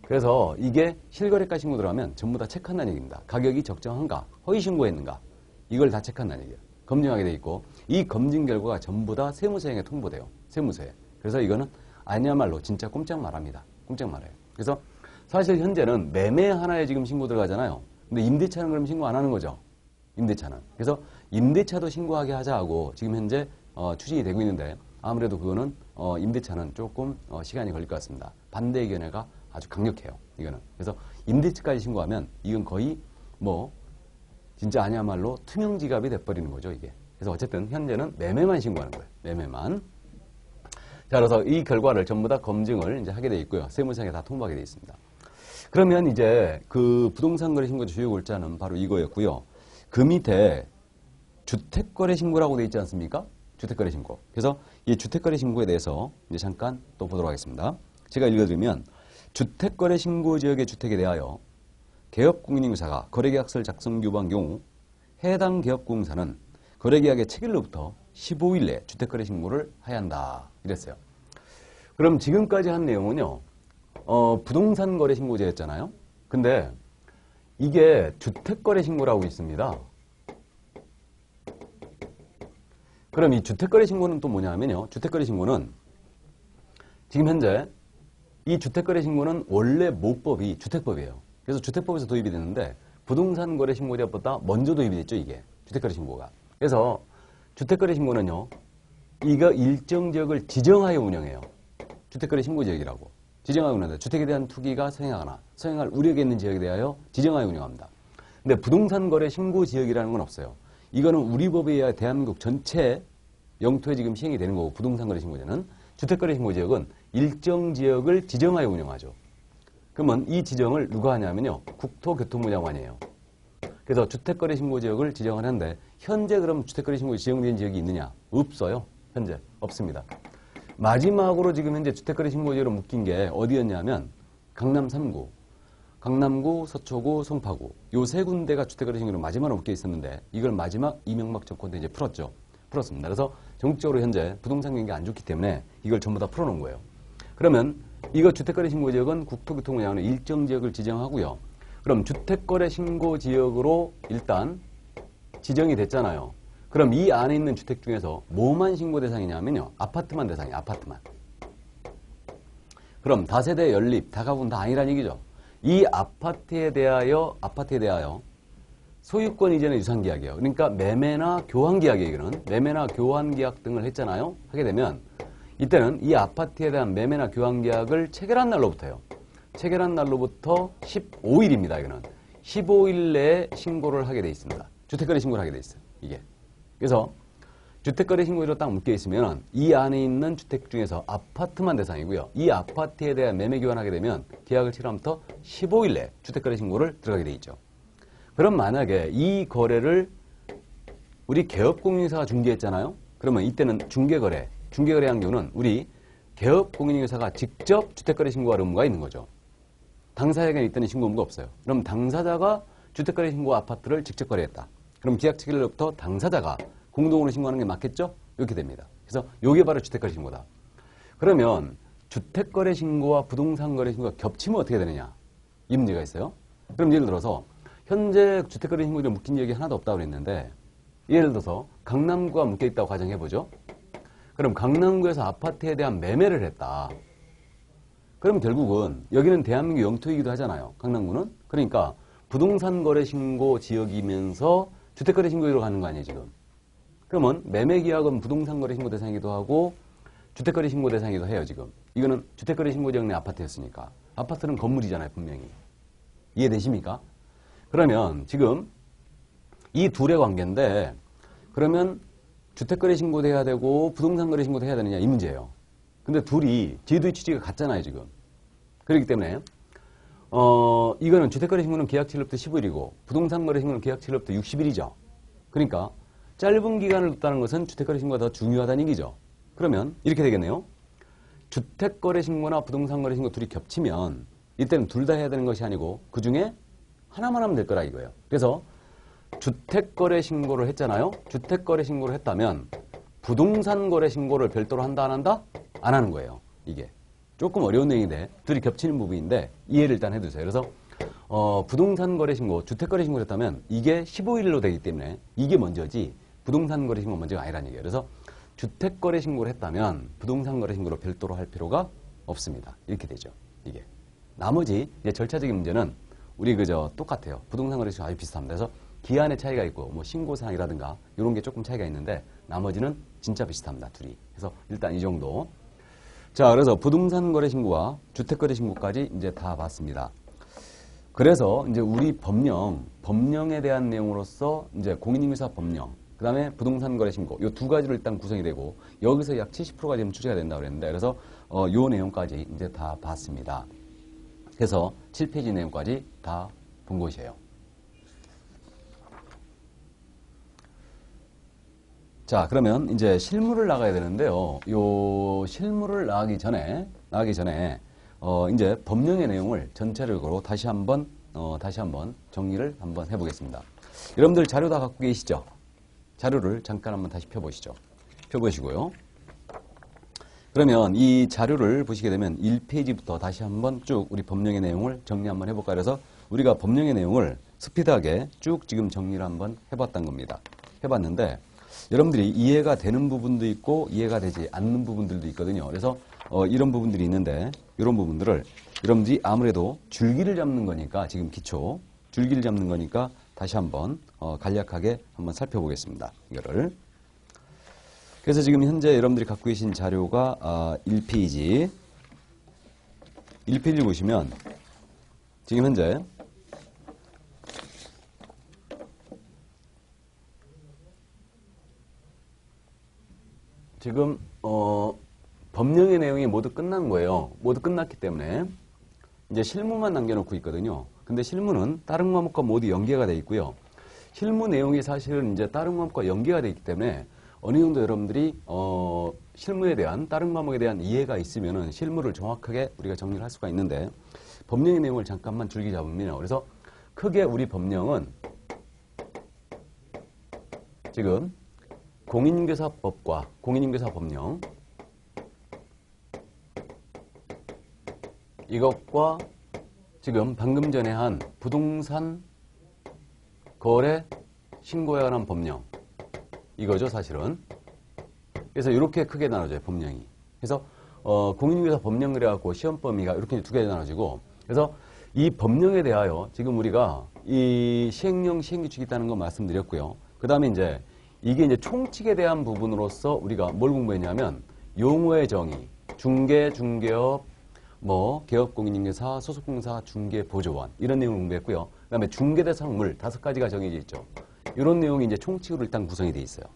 그래서 이게 실거래가 신고 들어가면 전부 다 체크한다는 얘기입니다. 가격이 적정한가, 허위 신고했는가, 이걸 다 체크한다는 얘기예요. 검증하게 돼 있고, 이 검증 결과가 전부 다 세무서에 통보돼요. 세무서에. 그래서 이거는 아니야말로 진짜 꼼짝 말합니다. 꼼짝 말해요. 그래서 사실 현재는 매매 하나에 지금 신고 들어가잖아요. 근데 임대차는 그럼 신고 안 하는 거죠. 임대차는. 그래서 임대차도 신고하게 하자 하고 지금 현재 추진이 되고 있는데, 아무래도 그거는 임대차는 조금 시간이 걸릴 것 같습니다. 반대 의견회가 아주 강력해요. 이거는. 그래서 임대차까지 신고하면 이건 거의 진짜 아니야말로 투명지갑이 돼버리는 거죠, 이게. 그래서 어쨌든 현재는 매매만 신고하는 거예요. 매매만. 자, 그래서 이 결과를 전부 다 검증을 이제 하게 돼 있고요. 세무상에 다 통보하게 돼 있습니다. 그러면 이제 그 부동산 거래 신고 주요 골자는 바로 이거였고요. 그 밑에 주택거래 신고라고 돼 있지 않습니까? 주택거래 신고. 그래서 이 주택거래 신고에 대해서 이제 잠깐 또 보도록 하겠습니다. 제가 읽어드리면, 주택거래 신고 지역의 주택에 대하여 개업공인인사가 거래계약서를 작성 교부한 경우 해당 개업공사는 거래계약의 체결로부터 15일 내에 주택거래 신고를 해야 한다. 이랬어요. 그럼 지금까지 한 내용은요, 부동산 거래 신고제였잖아요. 근데 이게 주택거래 신고라고 있습니다. 그럼 이 주택거래 신고는 또 뭐냐면요. 주택거래 신고는 지금 현재 이 주택거래 신고는 원래 모법이 주택법이에요. 그래서 주택법에서 도입이 됐는데 부동산 거래 신고제보다 먼저 도입이 됐죠, 이게. 주택거래 신고가. 그래서 주택거래 신고는요. 이거 일정 지역을 지정하여 운영해요. 주택거래 신고 지역이라고. 지정하여 운영한다. 주택에 대한 투기가 성행하거나 성행할 우려가 있는 지역에 대하여 지정하여 운영합니다. 근데 부동산 거래 신고 지역이라는 건 없어요. 이거는 우리 법에 의해 대한민국 전체 영토에 지금 시행이 되는 거고 부동산 거래 신고제는 주택거래 신고 지역은 일정 지역을 지정하여 운영하죠. 그러면 이 지정을 누가 하냐면요. 국토교통부장관이에요. 그래서 주택거래 신고 지역을 지정하는데 현재 그럼 주택거래 신고에 지정된 지역이 있느냐? 없어요. 현재 없습니다. 마지막으로 지금 현재 주택거래 신고지역으로 묶인 게 어디였냐면 강남 3구, 강남구, 서초구, 송파구 요 세 군데가 주택거래 신고로 마지막으로 묶여 있었는데 이걸 마지막 이명박 정권 때 이제 풀었죠. 풀었습니다. 그래서 전국적으로 현재 부동산 경기가 안 좋기 때문에 이걸 전부 다 풀어놓은 거예요. 그러면 이거 주택거래 신고 지역은 국토교통부장관은 일정 지역을 지정하고요. 그럼 주택거래 신고 지역으로 일단 지정이 됐잖아요. 그럼 이 안에 있는 주택 중에서 뭐만 신고 대상이냐면요. 아파트만 대상이에요. 아파트만. 그럼 다세대 연립, 다가구는 다 아니란 얘기죠. 이 아파트에 대하여 소유권 이전의 유상계약이에요. 그러니까 매매나 교환계약이에요. 이거는 매매나 교환계약 등을 했잖아요. 하게 되면 이때는 이 아파트에 대한 매매나 교환계약을 체결한 날로부터요. 체결한 날로부터 15일입니다. 이거는 15일 내에 신고를 하게 돼 있습니다. 주택거래 신고를 하게 돼 있어요. 이게. 그래서 주택거래 신고로 딱 묶여 있으면 이 안에 있는 주택 중에서 아파트만 대상이고요. 이 아파트에 대한 매매 교환하게 되면 계약을 체결하면부터 15일 내에 주택거래 신고를 들어가게 돼 있죠. 그럼 만약에 이 거래를 우리 개업공인인사가 중개했잖아요. 그러면 이때는 중개거래한 경우는 우리 개업공인인사가 직접 주택거래 신고할 의무가 있는 거죠. 당사자에게는 이때는 신고 의무가 없어요. 그럼 당사자가 주택거래 신고 아파트를 직접 거래했다. 그럼 계약 체결로부터 당사자가 공동으로 신고하는 게 맞겠죠? 이렇게 됩니다. 그래서 이게 바로 주택거래 신고다. 그러면 주택거래 신고와 부동산 거래 신고가 겹치면 어떻게 되느냐? 이 문제가 있어요. 그럼 예를 들어서 현재 주택거래 신고에 묶인 지역이 하나도 없다고 그랬는데 예를 들어서 강남구가 묶여 있다고 가정해보죠. 그럼 강남구에서 아파트에 대한 매매를 했다. 그럼 결국은 여기는 대한민국 영토이기도 하잖아요. 강남구는. 그러니까 부동산 거래 신고 지역이면서 주택거래 신고로 가는 거 아니에요, 지금. 그러면 매매계약은 부동산 거래 신고 대상이기도 하고 주택거래 신고 대상이기도 해요, 지금. 이거는 주택거래 신고 지역 내 아파트였으니까. 아파트는 건물이잖아요, 분명히. 이해되십니까? 그러면 지금 이 둘의 관계인데 그러면 주택거래 신고도 해야 되고 부동산 거래 신고도 해야 되느냐 이 문제예요. 근데 둘이 제도의 취지가 같잖아요, 지금. 그렇기 때문에 이거는 주택거래 신고는 계약 체결로부터 15일이고 부동산 거래 신고는 계약 체결로부터 60일이죠. 그러니까 짧은 기간을 뒀다는 것은 주택거래 신고가 더 중요하다는 얘기죠. 그러면 이렇게 되겠네요. 주택거래 신고나 부동산 거래 신고 둘이 겹치면 이때는 둘 다 해야 되는 것이 아니고 그중에 하나만 하면 될 거라 이거예요. 그래서 주택거래 신고를 했잖아요. 주택거래 신고를 했다면 부동산 거래 신고를 별도로 한다 안 한다? 안 하는 거예요. 이게. 조금 어려운 내용인데 둘이 겹치는 부분인데 이해를 일단 해두세요. 그래서 부동산 거래 신고, 주택거래 신고를 했다면 이게 15일로 되기 때문에 이게 먼저지 부동산 거래 신고가 먼저가 아니라는 얘기예요. 그래서 주택거래 신고를 했다면 부동산 거래 신고를 별도로 할 필요가 없습니다. 이렇게 되죠. 이게. 나머지 이제 절차적인 문제는 우리 그저 똑같아요. 부동산 거래 신고 아주 비슷합니다. 그래서 기한의 차이가 있고 뭐 신고사항이라든가 이런 게 조금 차이가 있는데 나머지는 진짜 비슷합니다. 둘이. 그래서 일단 이 정도. 자, 그래서 부동산 거래 신고와 주택 거래 신고까지 이제 다 봤습니다. 그래서 이제 우리 법령에 대한 내용으로서 이제 공인인증사 법령, 그 다음에 부동산 거래 신고, 이 두 가지로 일단 구성이 되고 여기서 약 70%가 지금 추제가 된다고 그랬는데 그래서 요 내용까지 이제 다 봤습니다. 그래서 7페이지 내용까지 다 본 것이에요. 자, 그러면 이제 실무를 나가야 되는데요. 요 실무를 나가기 전에 이제 법령의 내용을 전체적으로 다시 한번 정리를 한번 해보겠습니다. 여러분들 자료 다 갖고 계시죠? 자료를 잠깐 한번 다시 펴보시죠. 펴보시고요. 그러면 이 자료를 보시게 되면 1페이지부터 다시 한번 쭉 우리 법령의 내용을 정리 한번 해볼까. 그래서 우리가 법령의 내용을 스피드하게 쭉 지금 정리를 한번 해봤던 겁니다. 해봤는데 여러분들이 이해가 되는 부분도 있고 이해가 되지 않는 부분들도 있거든요. 그래서 이런 부분들이 있는데 이런 부분들을 여러분들이 아무래도 줄기를 잡는 거니까 지금 기초 줄기를 잡는 거니까 다시 한번 간략하게 한번 살펴보겠습니다. 이거를. 그래서 지금 현재 여러분들이 갖고 계신 자료가 1페이지 1페이지를 보시면 지금 현재 지금 법령의 내용이 모두 끝난 거예요. 모두 끝났기 때문에 이제 실무만 남겨놓고 있거든요. 근데 실무는 다른 과목과 모두 연계가 되어 있고요. 실무 내용이 사실은 이제 다른 과목과 연계가 되어 있기 때문에 어느 정도 여러분들이 실무에 대한 다른 과목에 대한 이해가 있으면은 실무를 정확하게 우리가 정리를 할 수가 있는데 법령의 내용을 잠깐만 줄기 잡으면 그래서 크게 우리 법령은 지금 공인인계사법과 공인인계사법령 이것과 지금 방금 전에 한 부동산 거래 신고에 관한 법령 이거죠 사실은. 그래서 이렇게 크게 나눠져요 법령이. 그래서 공인인계사 법령 그래갖고 시험 범위가 이렇게 두 개 나눠지고 그래서 이 법령에 대하여 지금 우리가 이 시행령 시행규칙이 있다는 거 말씀드렸고요. 그 다음에 이제 이게 이제 총칙에 대한 부분으로서 우리가 뭘 공부했냐면 용어의 정의, 중개, 중개업, 개업공인인계사, 소속공사, 중개, 보조원 이런 내용을 공부했고요. 그 다음에 중개대상물 5가지가 정해져 있죠. 이런 내용이 이제 총칙으로 일단 구성이 되어 있어요.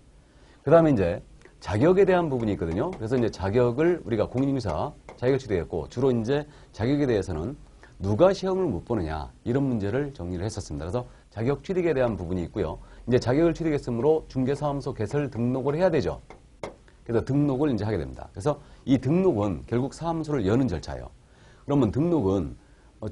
그 다음에 이제 자격에 대한 부분이 있거든요. 그래서 이제 자격을 우리가 공인인계사 자격을 취득했고 주로 이제 자격에 대해서는 누가 시험을 못 보느냐 이런 문제를 정리를 했었습니다. 그래서 자격 취득에 대한 부분이 있고요. 이제 자격을 취득했으므로 중개사무소 개설 등록을 해야 되죠. 그래서 등록을 이제 하게 됩니다. 그래서 이 등록은 결국 사무소를 여는 절차예요. 그러면 등록은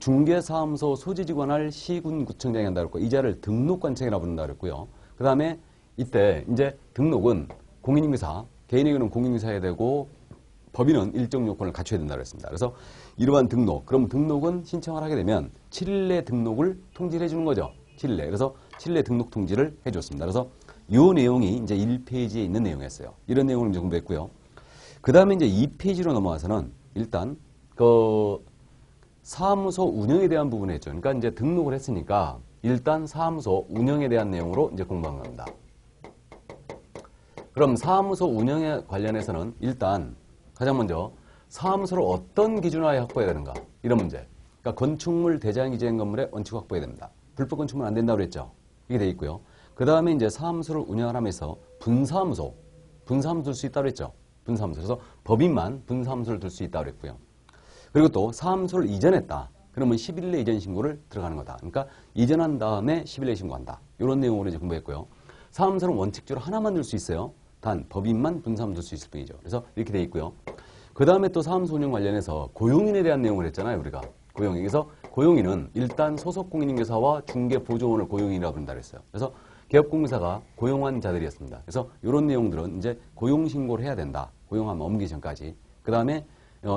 중개사무소 소지지관할 시군구청장이 한다고 했고 이자를 등록관청이라고 부른다 그랬고요. 그 다음에 이때 이제 등록은 공인인계사, 개인에게는 공인인계사해야 되고 법인은 일정 요건을 갖춰야 된다고 했습니다. 그래서 이러한 등록, 그럼 등록은 신청을 하게 되면 7일 내 등록을 통지를 해주는 거죠. 7일 내. 그래서 7일 내 등록 통지를 해줬습니다. 그래서 이 내용이 이제 1페이지에 있는 내용이었어요. 이런 내용을 이제 공부했고요. 그 다음에 이제 2페이지로 넘어가서는 일단 사무소 운영에 대한 부분을 했죠. 그러니까 이제 등록을 했으니까 일단 사무소 운영에 대한 내용으로 이제 공부한 겁니다. 그럼 사무소 운영에 관련해서는 일단 가장 먼저 사무소를 어떤 기준하에 확보해야 되는가 이런 문제. 그러니까 건축물 대장 이전 건물에 원칙 확보해야 됩니다. 불법 건축물 안 된다고 그랬죠. 이게 돼 있고요. 그 다음에 이제 사무소를 운영하면서 분사무소 둘 수 있다고 그랬죠. 분사무소. 그래서 법인만 분사무소를 둘 수 있다고 그랬고요. 그리고 또 사무소를 이전했다. 그러면 10일 내 이전 신고를 들어가는 거다. 그러니까 이전한 다음에 10일 내 신고한다. 이런 내용으로 이제 공부했고요. 사무소는 원칙적으로 하나만 둘 수 있어요. 단 법인만 분사무소 둘 수 있을 뿐이죠. 그래서 이렇게 돼 있고요. 그 다음에 또 사무소 운영 관련해서 고용인에 대한 내용을 했잖아요. 우리가 고용인. 그래서 고용인은 일단 소속 공인인계사와 중개 보조원을 고용인이라고 부른다 그랬어요. 그래서 개업공사가 고용한 자들이었습니다. 그래서 이런 내용들은 이제 고용 신고를 해야 된다. 고용하면 옮기기 전까지. 그 다음에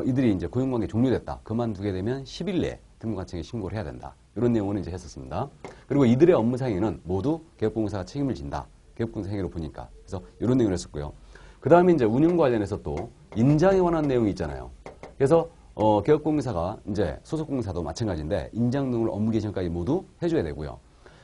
이들이 이제 고용관계 종료됐다. 그만두게 되면 10일 내에 등록관청에 신고를 해야 된다. 이런 내용을 이제 했었습니다. 그리고 이들의 업무 상해는 모두 개업공사가 책임을 진다. 개업공사 행위로 보니까. 그래서 이런 내용을 했었고요. 그 다음에 이제 운영과 관련해서 또 인장에 관한 내용이 있잖아요. 그래서 개업공사가 이제 소속공사도 마찬가지인데 인장 등을 업무 개시까지 모두 해줘야 되고요.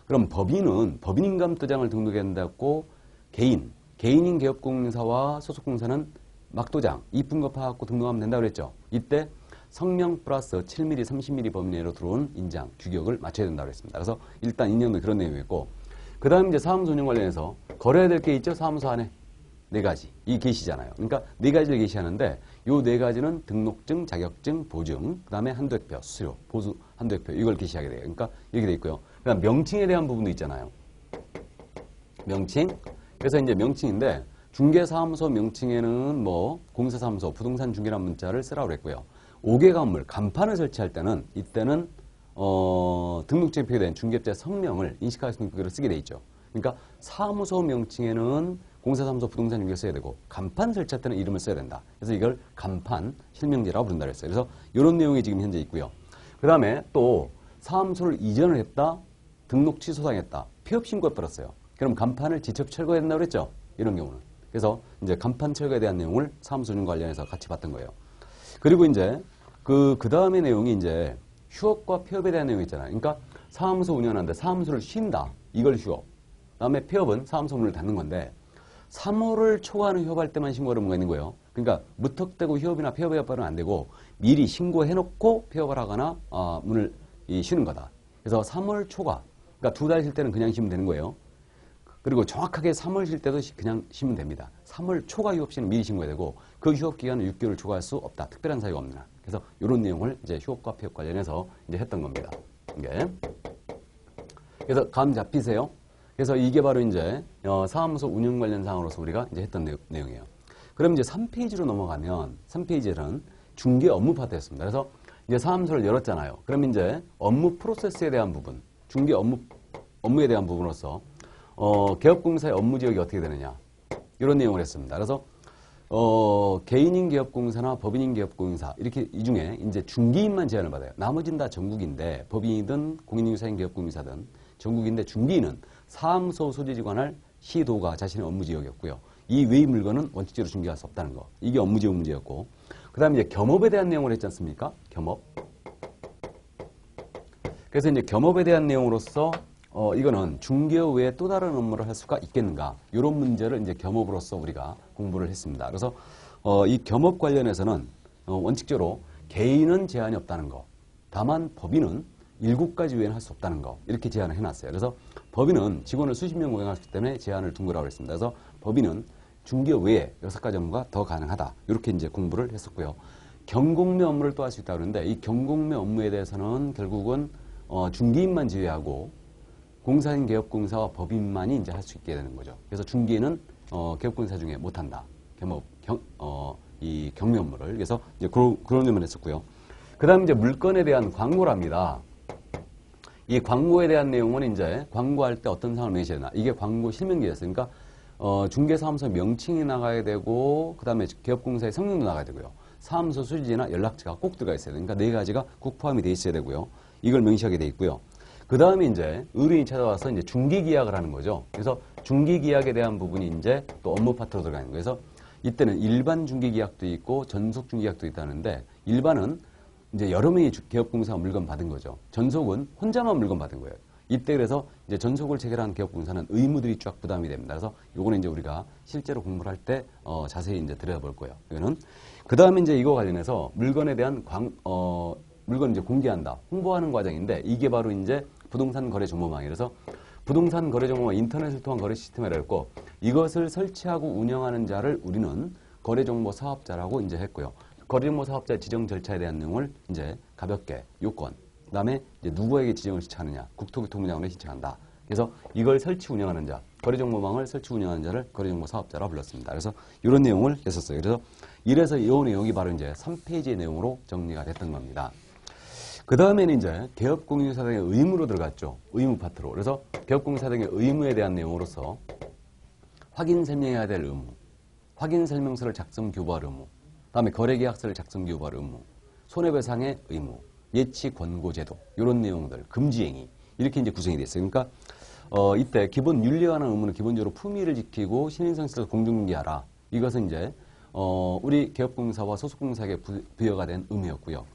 그럼 법인은 법인인감도장을 등록해야 된다고 개인인 개업공사와 소속공사는 막도장, 이품거 파악고 등록하면 된다고 그랬죠. 이때 성명 플러스 7mm, 30mm 범위 내로 들어온 인장, 규격을 맞춰야 된다고 그랬습니다. 그래서 일단 인정도 그런 내용이었고 그 다음 이제 사무소 운영 관련해서 거래해야 될 게 있죠. 사무소 안에 4가지. 이 게시잖아요. 그러니까 4가지를 게시하는데 요 4가지는 등록증, 자격증, 보증, 그 다음에 한도액표, 수수료, 보수 한도액표 이걸 게시하게 돼요. 그러니까 이렇게 돼 있고요. 그다음 명칭에 대한 부분도 있잖아요. 명칭. 그래서 이제 명칭인데 중개사무소 명칭에는 공사사무소, 부동산 중개란 문자를 쓰라고 그랬고요. 5개 건물, 간판을 설치할 때는 이때는 등록증에 표기된 중개업자 성명을 인식할 수 있는 표기를 쓰게 돼 있죠. 그러니까 사무소 명칭에는 공사사무소 부동산 중개 써야 되고 간판 설치할 때는 이름을 써야 된다. 그래서 이걸 간판 실명제라고 부른다 그랬어요. 그래서 이런 내용이 지금 현재 있고요. 그 다음에 또 사무소를 이전을 했다, 등록 취소당했다, 폐업 신고해버렸어요. 그럼 간판을 직접 철거해야 된다고 그랬죠? 이런 경우는. 그래서 이제 간판 철거에 대한 내용을 사무소 운영 관련해서 같이 봤던 거예요. 그리고 이제 그 다음에 내용이 이제 휴업과 폐업에 대한 내용이 있잖아요. 그러니까 사무소 운영하는데 사무소를 쉰다. 이걸 휴업. 그다음에 폐업은 사무소 문을 닫는 건데 3월을 초과하는 휴업할 때만 신고하는 의무가 있는 거예요. 그러니까 무턱대고 휴업이나 폐업의 여파는 안 되고 미리 신고해놓고 폐업을 하거나 문을 쉬는 거다. 그래서 3월 초과, 그러니까 2달 쉴 때는 그냥 쉬면 되는 거예요. 그리고 정확하게 3월 쉴 때도 그냥 쉬면 됩니다. 3월 초과 휴업 시는 미리 신고해야 되고 그 휴업 기간은 6개월 초과할 수 없다. 특별한 사유가 없는 한. 그래서 이런 내용을 이제 휴업과 폐업 관련해서 이제 했던 겁니다. 이게. 그래서 감 잡히세요? 그래서 이게 바로 이제 사무소 운영 관련 사항으로서 우리가 이제 했던 내용이에요. 그럼 이제 3페이지로 넘어가면 3페이지는 중개 업무 파트였습니다. 그래서 이제 사무소를 열었잖아요. 그럼 이제 업무 프로세스에 대한 부분, 중개 업무에 대한 부분으로서 개업공사의 업무 지역이 어떻게 되느냐 이런 내용을 했습니다. 그래서 개인인 기업공사나 법인인 기업공사 이렇게 이 중에 이제 중개인만 제한을 받아요. 나머지는 다 전국인데 법인이든 공인인사인 기업공사든 전국인데 중개인은 사무소 소재지관할 시도가 자신의 업무 지역이었고요. 이 외의 물건은 원칙적으로 중개할 수 없다는 거. 이게 업무 지역 문제였고, 그 다음에 이제 겸업에 대한 내용을 했지 않습니까? 겸업. 그래서 이제 겸업에 대한 내용으로서 이거는 중개업 외에 또 다른 업무를 할 수가 있겠는가? 이런 문제를 이제 겸업으로서 우리가 공부를 했습니다. 그래서 이 겸업 관련해서는 원칙적으로 개인은 제한이 없다는 거. 다만 법인은 7가지 외에는 할 수 없다는 거. 이렇게 제한을 해놨어요. 그래서 법인은 직원을 수십 명 고용할 수 있기 때문에 제한을 둔 거라고 했습니다. 그래서 법인은 중개업 외에 6가지 업무가 더 가능하다. 이렇게 이제 공부를 했었고요. 경공매 업무를 또 할 수 있다고 그러는데 이 경공매 업무에 대해서는 결국은 중개인만 제외하고 공사인 개업공사와 법인만이 이제 할 수 있게 되는 거죠. 그래서 중개인은 개업공사 중에 못한다. 이 경매 업무를. 그래서 이제 그런 점을 했었고요. 그 다음에 이제 물건에 대한 광고랍니다. 이 광고에 대한 내용은 이제 광고할 때 어떤 상황을 명시해야 되나. 이게 광고 실명제였어요. 그러니까 중개사무소 명칭이 나가야 되고 그 다음에 개업공사의 성명도 나가야 되고요. 사무소 수지나 연락처가 꼭 들어가 있어야 되니까 4가지가 꼭 포함이 돼 있어야 되고요. 이걸 명시하게 돼 있고요. 그 다음에 이제 의뢰인이 찾아와서 이제 중개계약을 하는 거죠. 그래서 중개계약에 대한 부분이 이제 또 업무 파트로 들어가는 거예요. 그래서 이때는 일반 중개계약도 있고 전속 중개계약도 있다는데 일반은 이제 여러 명이 개업공사가 물건 받은 거죠. 전속은 혼자만 물건 받은 거예요. 이때 그래서 이제 전속을 체결한 개업공사는 의무들이 쫙 부담이 됩니다. 그래서 요거는 이제 우리가 실제로 공부를 할 때 자세히 이제 들여다볼 거예요. 이거는 그 다음에 이제 이거 관련해서 물건에 대한 물건 이제 공개한다, 홍보하는 과정인데 이게 바로 이제 부동산 거래 정보망이에요. 그래서 부동산 거래 정보망 인터넷을 통한 거래 시스템이라고 했고 이것을 설치하고 운영하는 자를 우리는 거래 정보 사업자라고 이제 했고요. 거래정보 사업자 지정 절차에 대한 내용을 이제 가볍게 요건, 그 다음에 이제 누구에게 지정을 신청하느냐, 국토교통부장관에 신청한다. 그래서 이걸 설치 운영하는 자, 거래정보망을 설치 운영하는 자를 거래정보 사업자라고 불렀습니다. 그래서 이런 내용을 했었어요. 그래서 이래서 이 내용이 바로 이제 3페이지의 내용으로 정리가 됐던 겁니다. 그 다음에는 이제 개업공인사 등의 의무로 들어갔죠. 의무 파트로. 그래서 개업공인사 등의 의무에 대한 내용으로서 확인 설명해야 될 의무, 확인 설명서를 작성 교부할 의무, 다음에 거래계약서를 작성 교부할 의무, 손해배상의 의무, 예치 권고제도 이런 내용들, 금지행위 이렇게 이제 구성이 됐어요. 그러니까 이때 기본 윤리에 관한 의무는 기본적으로 품위를 지키고 신인성시에서 공정중개하라. 이것은 이제 우리 개업공사와 소속공사에게 부여가 된 의무였고요.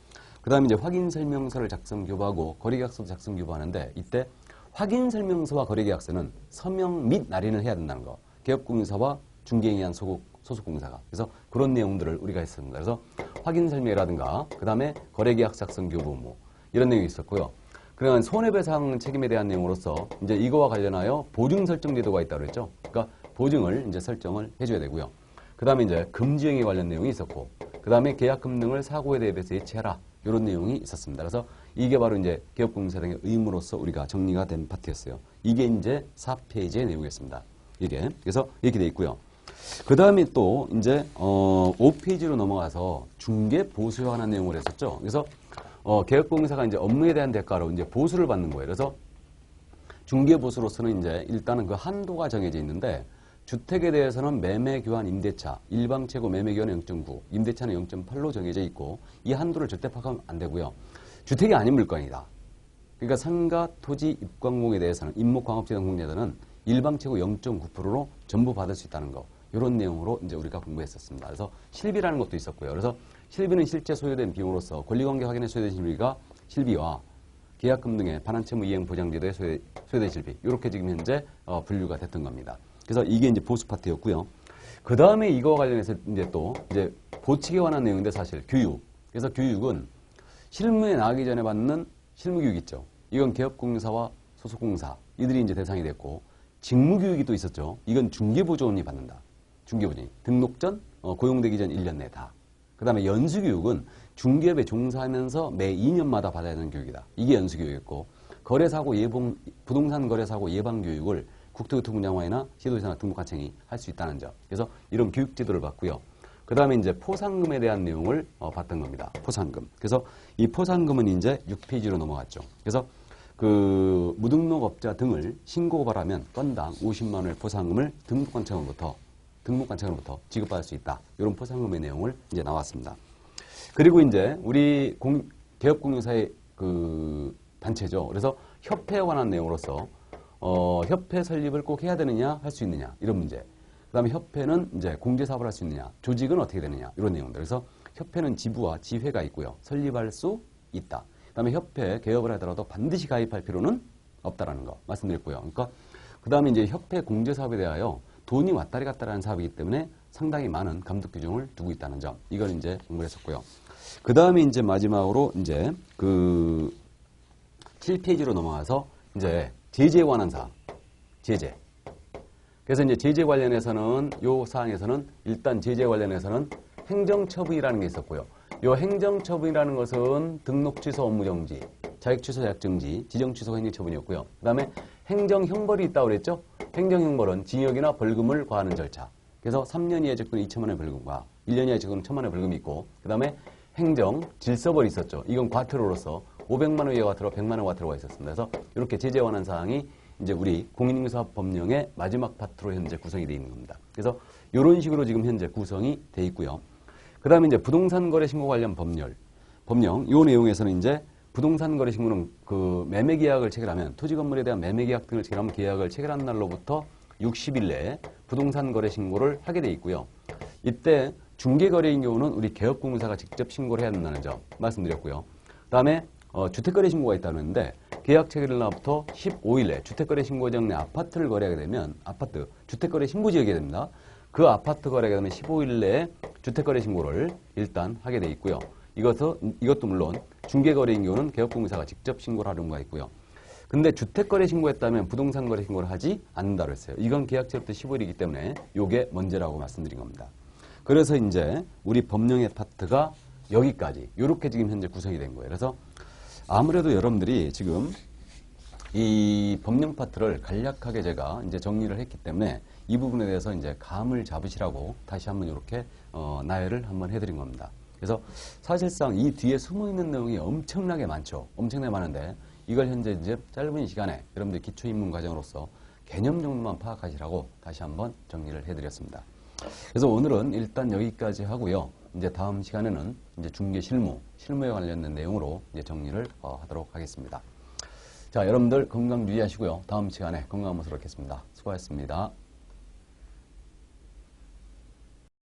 그 다음에 이제 확인설명서를 작성 교부하고 거래계약서도 작성 교부하는데 이때 확인설명서와 거래계약서는 서명 및 날인을 해야 된다는 거. 개업공사와 중개인한 소속공사가. 그래서 그런 내용들을 우리가 했습니다. 그래서 확인설명이라든가 그 다음에 거래계약 작성 교부 의무 이런 내용이 있었고요. 그러면 손해배상 책임에 대한 내용으로서 이제 이거와 관련하여 보증 설정 제도가 있다고 그랬죠. 그러니까 보증을 이제 설정을 해줘야 되고요. 그 다음에 이제 금지행위 관련 내용이 있었고 그 다음에 계약금 등을 사고에 대비해서 예치해라. 이런 내용이 있었습니다. 그래서 이게 바로 이제 개업공사 등의 의무로서 우리가 정리가 된 파트였어요. 이게 이제 4페이지의 내용이었습니다. 이게. 그래서 이렇게 돼 있고요. 그 다음에 또 이제 5페이지로 넘어가서 중개 보수에 관한 내용을 했었죠. 그래서 개업공사가 이제 업무에 대한 대가로 이제 보수를 받는 거예요. 그래서 중개보수로서는 이제 일단은 그 한도가 정해져 있는데 주택에 대해서는 매매교환 임대차, 일방채고 매매교환은 0.9, 임대차는 0.8로 정해져 있고 이 한도를 절대 파악하면 안 되고요. 주택이 아닌 물건이다. 그러니까 상가, 토지, 입광공에 대해서는 임목광업재단 공제자는 일방채고 0.9%로 전부 받을 수 있다는 거. 이런 내용으로 이제 우리가 공부했었습니다. 그래서 실비라는 것도 있었고요. 그래서 실비는 실제 소요된 비용으로서 권리관계 확인에 소요된 실비가 실비와 계약금 등의 반환채무 이행 보장제도에 소요된 실비. 이렇게 지금 현재 분류가 됐던 겁니다. 그래서 이게 이제 보수 파트였고요. 그 다음에 이거와 관련해서 이제 또 이제 보칙에 관한 내용인데 사실 교육. 그래서 교육은 실무에 나가기 전에 받는 실무교육 있죠. 이건 개업공사와 소속공사 이들이 이제 대상이 됐고 직무교육이 또 있었죠. 이건 중개보조원이 받는다. 중개보조원이 등록 전 고용되기 전 1년 내 다. 그 다음에 연수교육은 중개업에 종사하면서 매 2년마다 받아야 하는 교육이다. 이게 연수교육이었고 거래사고 부동산 거래사고 예방교육을 국토교통부장관이나 시도지사나 등록하청이 할 수 있다는 점. 그래서 이런 교육 제도를 받고요. 그 다음에 이제 포상금에 대한 내용을 봤던 겁니다. 포상금. 그래서 이 포상금은 이제 6페이지로 넘어갔죠. 그래서 그 무등록업자 등을 신고고발하면 건당 50만 원의 포상금을 등록관청으로부터 지급받을 수 있다. 이런 포상금의 내용을 이제 나왔습니다. 그리고 이제 우리 개업공유사의 그 단체죠. 그래서 협회에 관한 내용으로서 협회 설립을 꼭 해야 되느냐, 할 수 있느냐, 이런 문제. 그 다음에 협회는 이제 공제사업을 할 수 있느냐, 조직은 어떻게 되느냐, 이런 내용들. 그래서 협회는 지부와 지회가 있고요. 설립할 수 있다. 그 다음에 협회 개업을 하더라도 반드시 가입할 필요는 없다라는 거 말씀드렸고요. 그러니까 그 다음에 이제 협회 공제사업에 대하여 돈이 왔다리 갔다리 하는 사업이기 때문에 상당히 많은 감독 규정을 두고 있다는 점. 이걸 이제 공부를 했었고요. 그 다음에 이제 마지막으로 이제 그 7페이지로 넘어가서 이제 제재에 관한 사항. 제재. 그래서 이제 제재 관련해서는 요 사항에서는 일단 제재 관련해서는 행정처분이라는 게 있었고요. 요 행정처분이라는 것은 등록 취소 업무 정지, 자격 취소 자격 정지, 지정 취소 행정처분이었고요. 그 다음에 행정형벌이 있다고 그랬죠? 행정형벌은 징역이나 벌금을 과하는 절차. 그래서 3년 이하의 적금은 2천만 원의 벌금과 1년 이하의 적금은 1천만 원의 벌금이 있고 그 다음에 행정 질서벌이 있었죠. 이건 과태료로서 500만 원 이하 과태료, 100만 원 과태료가 있었습니다. 그래서 이렇게 제재에 관한 사항이 이제 우리 공인인증사업 법령의 마지막 파트로 현재 구성이 되어 있는 겁니다. 그래서 이런 식으로 지금 현재 구성이 되어 있고요. 그 다음에 이제 부동산 거래 신고 관련 법령, 이 내용에서는 이제 부동산 거래 신고는 그 매매 계약을 체결하면 토지 건물에 대한 매매 계약 등을 체결하면 계약을 체결한 날로부터 60일 내에 부동산 거래 신고를 하게 돼 있고요. 이때 중개거래인 경우는 우리 개업공사가 직접 신고를 해야 된다는 점 말씀드렸고요. 그 다음에 주택거래 신고가 있다는데 계약 체결일 날부터 15일 내 주택거래 신고지역 내 아파트를 거래하게 되면 아파트 주택거래 신고지역이 됩니다. 그 아파트 거래가 되면 15일 내에 주택거래 신고를 일단 하게 돼 있고요. 이것도 물론 중개거래인 경우는 개업공사가 직접 신고를 하는 거가 있고요. 근데 주택거래 신고했다면 부동산 거래 신고를 하지 않는다고 했어요. 이건 계약체부터 15일이기 때문에 이게 먼저라고 말씀드린 겁니다. 그래서 이제 우리 법령의 파트가 여기까지 이렇게 지금 현재 구성이 된 거예요. 그래서 아무래도 여러분들이 지금 이 법령 파트를 간략하게 제가 이제 정리를 했기 때문에 이 부분에 대해서 이제 감을 잡으시라고 다시 한번 이렇게 나열을 한번 해드린 겁니다. 그래서 사실상 이 뒤에 숨어 있는 내용이 엄청나게 많죠. 엄청나게 많은데 이걸 현재 이제 짧은 시간에 여러분들 기초입문 과정으로서 개념 정도만 파악하시라고 다시 한번 정리를 해드렸습니다. 그래서 오늘은 일단 여기까지 하고요. 이제 다음 시간에는 이제 중개 실무에 관련된 내용으로 이제 정리를 하도록 하겠습니다. 자, 여러분들 건강 유의하시고요. 다음 시간에 건강한 모습으로 뵙겠습니다. 수고하셨습니다.